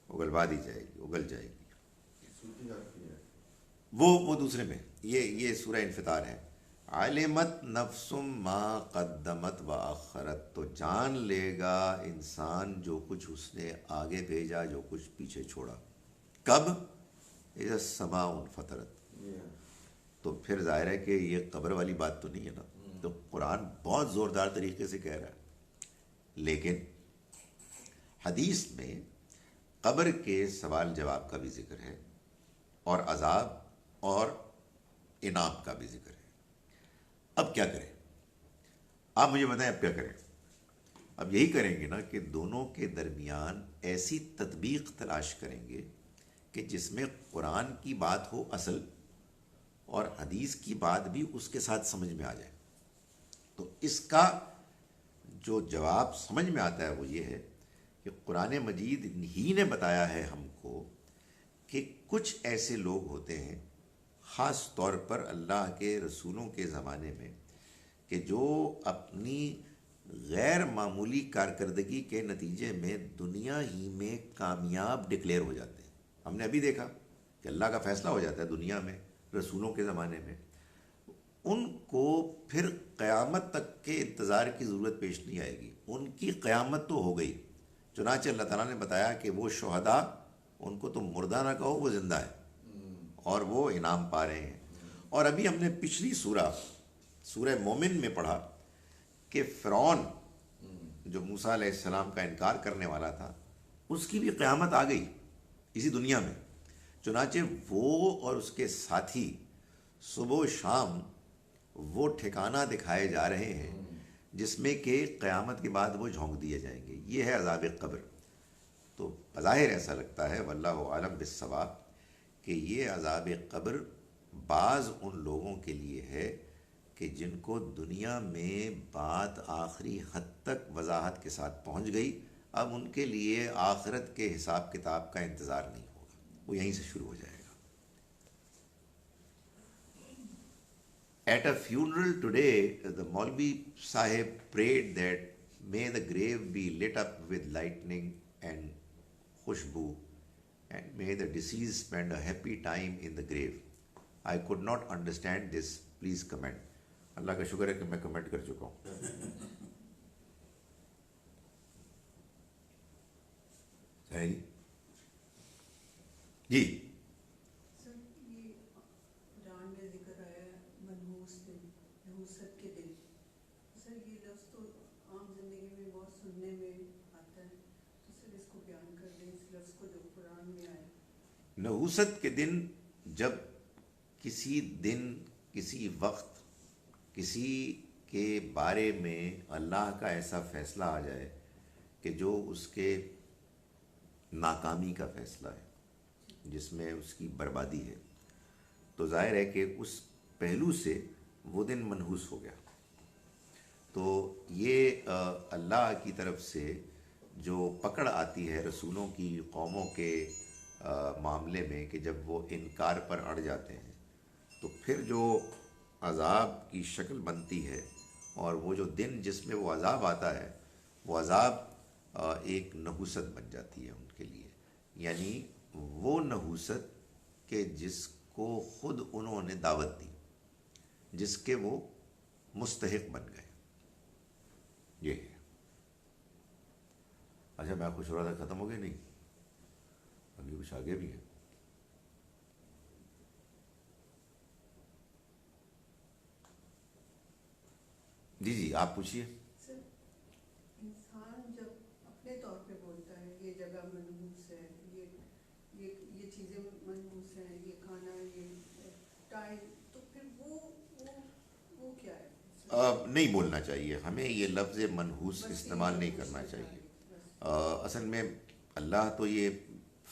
اگلوا دی جائے گی، اگل جائے گی. وہ دوسرے میں یہ سورہ انفطار ہے. علمت نفس ما قدمت واخرت، تو جان لے گا انسان جو کچھ اس نے آگے بھیجا، جو کچھ پیچھے چھوڑا. کب؟ اذا السماء انفطرت. تو پھر ظاہر ہے کہ یہ قبر والی بات تو نہیں ہے نا. تو قرآن بہت زوردار طریقے سے کہہ رہا ہے، لیکن حدیث میں قبر کے سوال جواب کا بھی ذکر ہے، اور عذاب اور انعام کا بھی ذکر ہے. اب کیا کریں؟ آپ مجھے بتائیں اب کیا کریں؟ اب یہی کریں گے نا کہ دونوں کے درمیان ایسی تطبیق تلاش کریں گے کہ جس میں قرآن کی بات ہو اصل، اور حدیث کی بات بھی اس کے ساتھ سمجھ میں آ جائے. تو اس کا جو جواب سمجھ میں آتا ہے وہ یہ ہے کہ قرآن مجید ہی نے بتایا ہے ہم کو کہ کچھ ایسے لوگ ہوتے ہیں، خاص طور پر اللہ کے رسولوں کے زمانے میں، کہ جو اپنی غیر معمولی کارکردگی کے نتیجے میں دنیا ہی میں کامیاب ڈکلیئر ہو جاتے ہیں. ہم نے ابھی دیکھا کہ اللہ کا فیصلہ ہو جاتا ہے دنیا میں رسولوں کے زمانے میں. ان کو پھر قیامت تک کے انتظار کی ضرورت پیش نہیں آئے گی، ان کی قیامت تو ہو گئی. چنانچہ اللہ تعالیٰ نے بتایا کہ وہ شہداء، ان کو تم مردہ نہ کہو، وہ زندہ ہے اور وہ انعام پا رہے ہیں. اور ابھی ہم نے پچھلی سورہ مومن میں پڑھا کہ فرعون جو موسیٰ علیہ السلام کا انکار کرنے والا تھا، اس کی بھی قیامت آ گئی اسی دنیا میں. چنانچہ وہ اور اس کے ساتھی صبح و شام وہ ٹھکانہ دکھائے جا رہے ہیں جس میں کہ قیامت کے بعد وہ جھونک دیے جائیں گے. یہ ہے عذاب قبر. تو بظاہر ایسا لگتا ہے، واللہ عالم بالصواب، کہ یہ عذاب قبر بعض ان لوگوں کے لیے ہے کہ جن کو دنیا میں بات آخری حد تک وضاحت کے ساتھ پہنچ گئی. اب ان کے لیے آخرت کے حساب کتاب کا انتظار نہیں ہوگا، وہ یہیں سے شروع ہو جائے گا. At a funeral today, the Maulvi Sahib prayed that may the grave be lit up with lightning and khushbu, and may the deceased spend a happy time in the grave. I could not understand this. Please comment. اللہ کا شکر ہے کہ میں comment کر چکا ہوں. جی نحوست کے دن، جب کسی دن کسی وقت کسی کے بارے میں اللہ کا ایسا فیصلہ آ جائے کہ جو اس کے ناکامی کا فیصلہ ہے، جس میں اس کی بربادی ہے، تو ظاہر ہے کہ اس پہلو سے وہ دن منحوس ہو گیا. تو یہ اللہ کی طرف سے جو پکڑ آتی ہے رسولوں کی قوموں کے معاملے میں کہ جب وہ انکار پر اڑ جاتے ہیں، تو پھر جو عذاب کی شکل بنتی ہے، اور وہ جو دن جس میں وہ عذاب آتا ہے، وہ عذاب ایک نحوست بن جاتی ہے ان کے لیے. یعنی وہ نحوست کہ جس کو خود انہوں نے دعوت دی، جس کے وہ مستحق بن گئے. یہ ہے. اچھا میں خوش ہو رہا تھا، ختم ہو گیا؟ نہیں، ابھی کچھ آگے بھی ہے. جی جی آپ پوچھیے. سر، انسان جب اپنے طور پہ بولتا ہے یہ جگہ منحوس ہے، یہ چیزیں منحوس ہیں، یہ کھانا، یہ ٹائم، تو پھر وہ کیا ہے؟ نہیں بولنا چاہیے ہمیں، یہ لفظ منحوس استعمال نہیں کرنا چاہیے. اصل میں اللہ تو یہ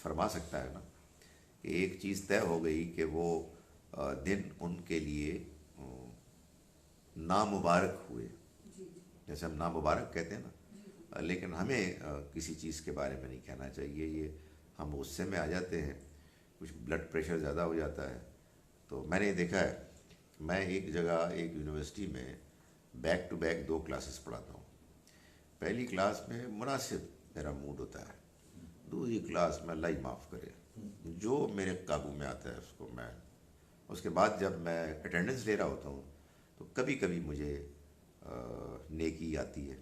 فرما سکتا ہے نا کہ ایک چیز طے ہو گئی کہ وہ دن ان کے لیے نامبارک ہوئے، جیسے ہم نامبارک کہتے ہیں نا، لیکن ہمیں کسی چیز کے بارے میں نہیں کہنا چاہیے. یہ ہم غصے میں آ جاتے ہیں، کچھ بلڈ پریشر زیادہ ہو جاتا ہے. تو میں نے دیکھا ہے، میں ایک جگہ ایک یونیورسٹی میں بیک ٹو بیک 2 کلاسز پڑھاتا ہوں. پہلی کلاس میں مناسب میرا موڈ ہوتا ہے، دوسری کلاس میں اللہ ہی معاف کرے جو میرے قابو میں آتا ہے اس کو میں، اس کے بعد جب میں اٹینڈنس لے رہا ہوتا ہوں تو کبھی کبھی مجھے نیکی آتی ہے،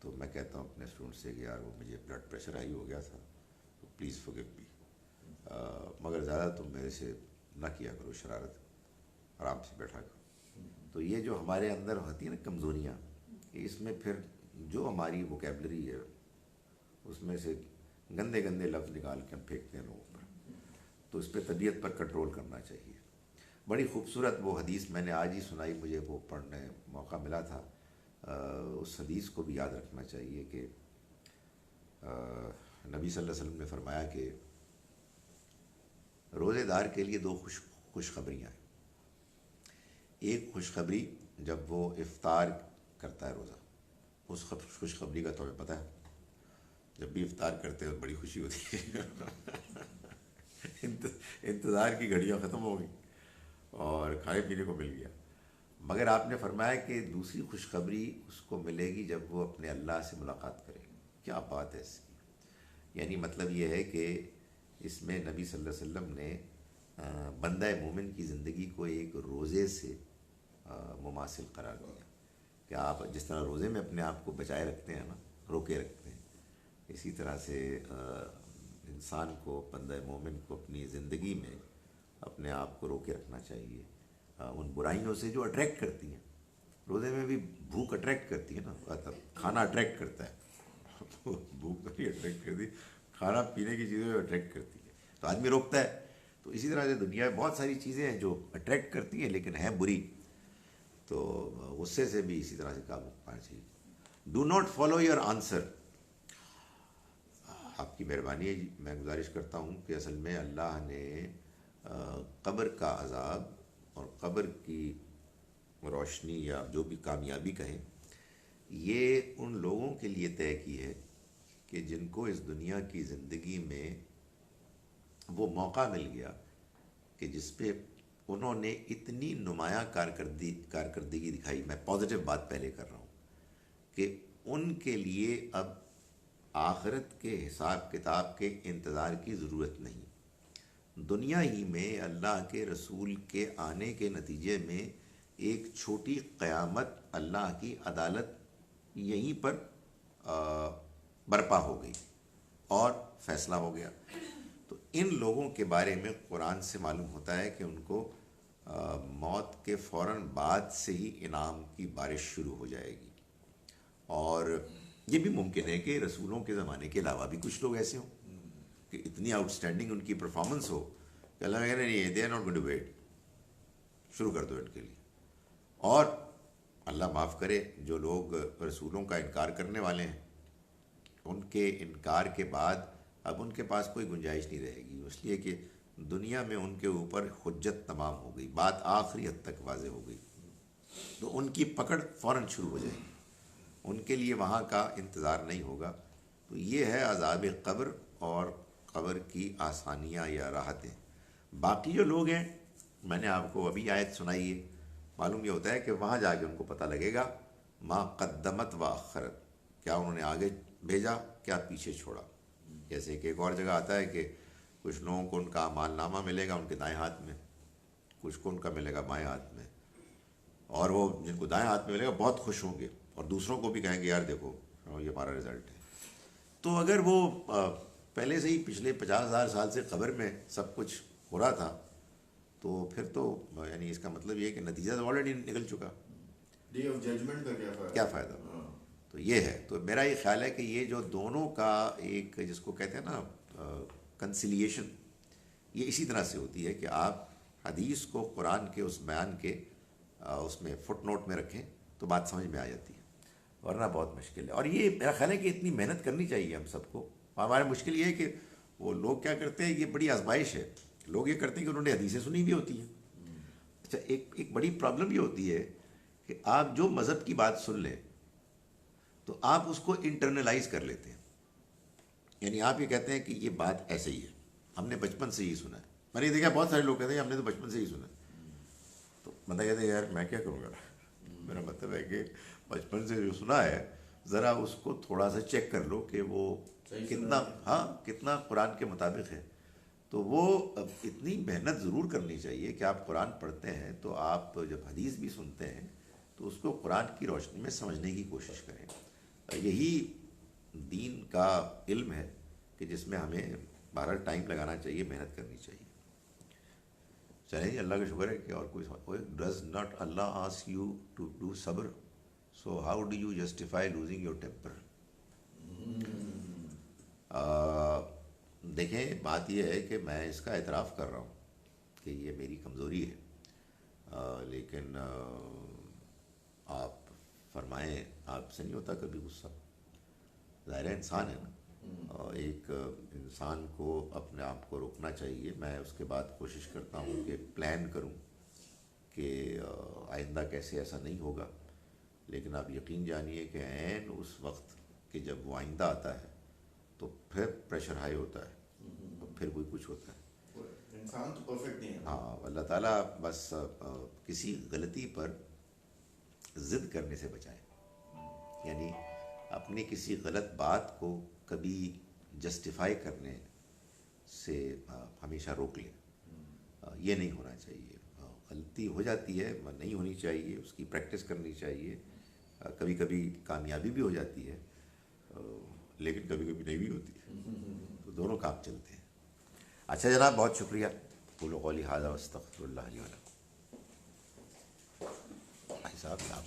تو میں کہتا ہوں اپنے اسٹوڈنٹ سے کہ یار وہ مجھے بلڈ پریشر ہائی ہو گیا تھا تو پلیز فورگیو می، مگر زیادہ تم میرے سے نہ کیا کرو شرارت، آرام سے بیٹھا کرو. تو یہ جو ہمارے اندر ہوتی ہیں نا کمزوریاں، اس میں پھر جو ہماری ووکیبلری ہے اس میں سے گندے گندے لفظ نکال کے ہم پھینکتے ہیں لوگوں پر. تو اس پہ طبیعت پر کنٹرول کرنا چاہیے. بڑی خوبصورت وہ حدیث میں نے آج ہی سنائی، مجھے وہ پڑھنے موقع ملا تھا. اس حدیث کو بھی یاد رکھنا چاہیے کہ نبی صلی اللہ علیہ وسلم نے فرمایا کہ روزے دار کے لیے 2 خوشخبریاں ہیں. ایک خوشخبری جب وہ افطار کرتا ہے روزہ، اس خوشخبری کا تمہیں پتہ ہے، جب بھی افطار کرتے ہیں بڑی خوشی ہوتی ہے انتظار کی گھڑیاں ختم ہو گئی اور کھانے پینے کو مل گیا. مگر آپ نے فرمایا کہ دوسری خوشخبری اس کو ملے گی جب وہ اپنے اللہ سے ملاقات کرے گا. کیا بات ہے اس کی! یعنی مطلب یہ ہے کہ اس میں نبی صلی اللہ علیہ وسلم نے بندہ مومن کی زندگی کو ایک روزے سے مماثل قرار دیا کہ آپ جس طرح روزے میں اپنے آپ کو بچائے رکھتے ہیں نا، روکے رکھتے ہیں، اسی طرح سے انسان کو، بندہ مومن کو اپنی زندگی میں اپنے آپ کو روکے رکھنا چاہیے ان برائیوں سے جو اٹریکٹ کرتی ہیں. روزے میں بھی بھوک اٹریکٹ کرتی ہے نا، کھانا اٹریکٹ کرتا ہے بھوک نہیں اٹریکٹ کرتی، کھانا پینے کی چیزیں اٹریکٹ کرتی ہے تو آدمی روکتا ہے. تو اسی طرح سے دنیا میں بہت ساری چیزیں ہیں جو اٹریکٹ کرتی ہیں لیکن ہیں بری، تو غصے سے بھی اسی طرح سے قابو پانا چاہیے. Do not follow your answer. آپ کی مہربانی ہے جی، میں گزارش کرتا ہوں کہ اصل میں اللہ نے قبر کا عذاب اور قبر کی روشنی یا جو بھی کامیابی کہیں، یہ ان لوگوں کے لیے طے کی ہے کہ جن کو اس دنیا کی زندگی میں وہ موقع مل گیا کہ جس پہ انہوں نے اتنی نمایاں کارکردگی دکھائی. میں پازیٹیو بات پہلے کر رہا ہوں کہ ان کے لیے اب آخرت کے حساب کتاب کے انتظار کی ضرورت نہیں. دنیا ہی میں اللہ کے رسول کے آنے کے نتیجے میں ایک چھوٹی قیامت، اللہ کی عدالت یہیں پر برپا ہو گئی اور فیصلہ ہو گیا. تو ان لوگوں کے بارے میں قرآن سے معلوم ہوتا ہے کہ ان کو موت کے فوراً بعد سے ہی انعام کی بارش شروع ہو جائے گی. اور یہ بھی ممکن ہے کہ رسولوں کے زمانے کے علاوہ بھی کچھ لوگ ایسے ہوں کہ اتنی آؤٹ اسٹینڈنگ ان کی پرفارمنس ہو کہ اللہ کہہ رہے نہیں، they are not going to wait, شروع کر دو ان کے لیے. اور اللہ معاف کرے جو لوگ رسولوں کا انکار کرنے والے ہیں، ان کے انکار کے بعد اب ان کے پاس کوئی گنجائش نہیں رہے گی، اس لیے کہ دنیا میں ان کے اوپر حجت تمام ہو گئی، بات آخری حد تک واضح ہو گئی، تو ان کی پکڑ فوراً شروع ہو جائے گی، ان کے لیے وہاں کا انتظار نہیں ہوگا. تو یہ ہے عذاب قبر اور قبر کی آسانیاں یا راحتیں. باقی جو لوگ ہیں، میں نے آپ کو ابھی آیت سنائی ہے، معلوم یہ ہوتا ہے کہ وہاں جا کے ان کو پتہ لگے گا ما قدمت و اخرت، کیا انہوں نے آگے بھیجا، کیا پیچھے چھوڑا. جیسے کہ ایک اور جگہ آتا ہے کہ کچھ لوگوں کو ان کا اعمال نامہ ملے گا ان کے دائیں ہاتھ میں، کچھ کو ان کا ملے گا بائیں ہاتھ میں، اور وہ جن کو دائیں ہاتھ میں ملے گا بہت خوش ہوں گے اور دوسروں کو بھی کہیں گے یار دیکھو یہ ہمارا رزلٹ ہے. تو اگر وہ پہلے سے ہی پچھلے 50,000 سال سے قبر میں سب کچھ ہو رہا تھا تو پھر تو یعنی اس کا مطلب یہ ہے کہ نتیجہ تو آلریڈی نکل چکا، ڈے آف ججمنٹ کا کیا فائدہ. تو یہ ہے. تو میرا یہ خیال ہے کہ یہ جو دونوں کا ایک جس کو کہتے ہیں نا کنسیلیشن، یہ اسی طرح سے ہوتی ہے کہ آپ حدیث کو قرآن کے اس بیان کے اس میں فٹ نوٹ میں رکھیں تو بات سمجھ میں آ جاتی ہے. ورنہ بہت مشکل ہے. اور یہ میرا خیال ہے کہ اتنی محنت کرنی چاہیے ہم سب کو. ہمارا مشکل یہ ہے کہ وہ لوگ کیا کرتے ہیں, یہ بڑی آزمائش ہے. لوگ یہ کرتے ہیں کہ انہوں نے حدیثیں سنی بھی ہوتی ہیں. اچھا, ایک بڑی پرابلم یہ ہوتی ہے کہ آپ جو مذہب کی بات سن لیں تو آپ اس کو انٹرنلائز کر لیتے ہیں. یعنی آپ یہ کہتے ہیں کہ یہ بات ایسے ہی ہے, ہم نے بچپن سے ہی سنا ہے. میں نے دیکھا بہت سارے لوگ کہتے ہیں ہم نے تو بچپن سے ہی سنا ہے. تو بندہ کہتے ہیں یار میں کیا کروں گا, میرا مطلب ہے کہ بچپن سے جو سنا ہے ذرا اس کو تھوڑا سا چیک کر لو کہ وہ کتنا, ہاں کتنا قرآن کے مطابق ہے. تو وہ اتنی محنت ضرور کرنی چاہیے کہ آپ قرآن پڑھتے ہیں تو آپ جب حدیث بھی سنتے ہیں تو اس کو قرآن کی روشنی میں سمجھنے کی کوشش کریں. یہی دین کا علم ہے کہ جس میں ہمیں بہرحال ٹائم لگانا چاہیے, محنت کرنی چاہیے. چلیں جی, اللہ کا شکر ہے کہ اور کوئی ڈز ناٹ اللہ آسک یو ٹو ڈو صبر, so how do you justify losing your temper. دیکھیں بات یہ ہے کہ میں اس کا اعتراف کر رہا ہوں کہ یہ میری کمزوری ہے, لیکن آپ فرمائیں, آپ سے نہیں ہوتا کبھی غصہ, ظاہر ہے انسان ہے نا. ایک انسان کو اپنے آپ کو روکنا چاہیے. میں اس کے بعد کوشش کرتا ہوں کہ پلان کروں کہ آئندہ کیسے ایسا نہیں ہوگا. لیکن آپ یقین جانیے کہ عین اس وقت کہ جب وہ آئندہ آتا ہے تو پھر پریشر ہائی ہوتا ہے, اور پھر کوئی کچھ ہوتا ہے. انسان تو پرفیکٹ نہیں ہے. ہاں, اللہ تعالیٰ بس کسی غلطی پر ضد کرنے سے بچائے. یعنی اپنی کسی غلط بات کو کبھی جسٹیفائی کرنے سے ہمیشہ روک لیں. یہ نہیں ہونا چاہیے. غلطی ہو جاتی ہے, نہیں ہونی چاہیے, اس کی پریکٹس کرنی چاہیے. کبھی کبھی کامیابی بھی ہو جاتی ہے, لیکن کبھی کبھی نہیں بھی ہوتی ہے. تو دونوں کام چلتے ہیں. اچھا جناب, بہت شکریہ. قولوا قولی ھذا واستغفر اللہ لی ولکم. بھائی صاحب آپ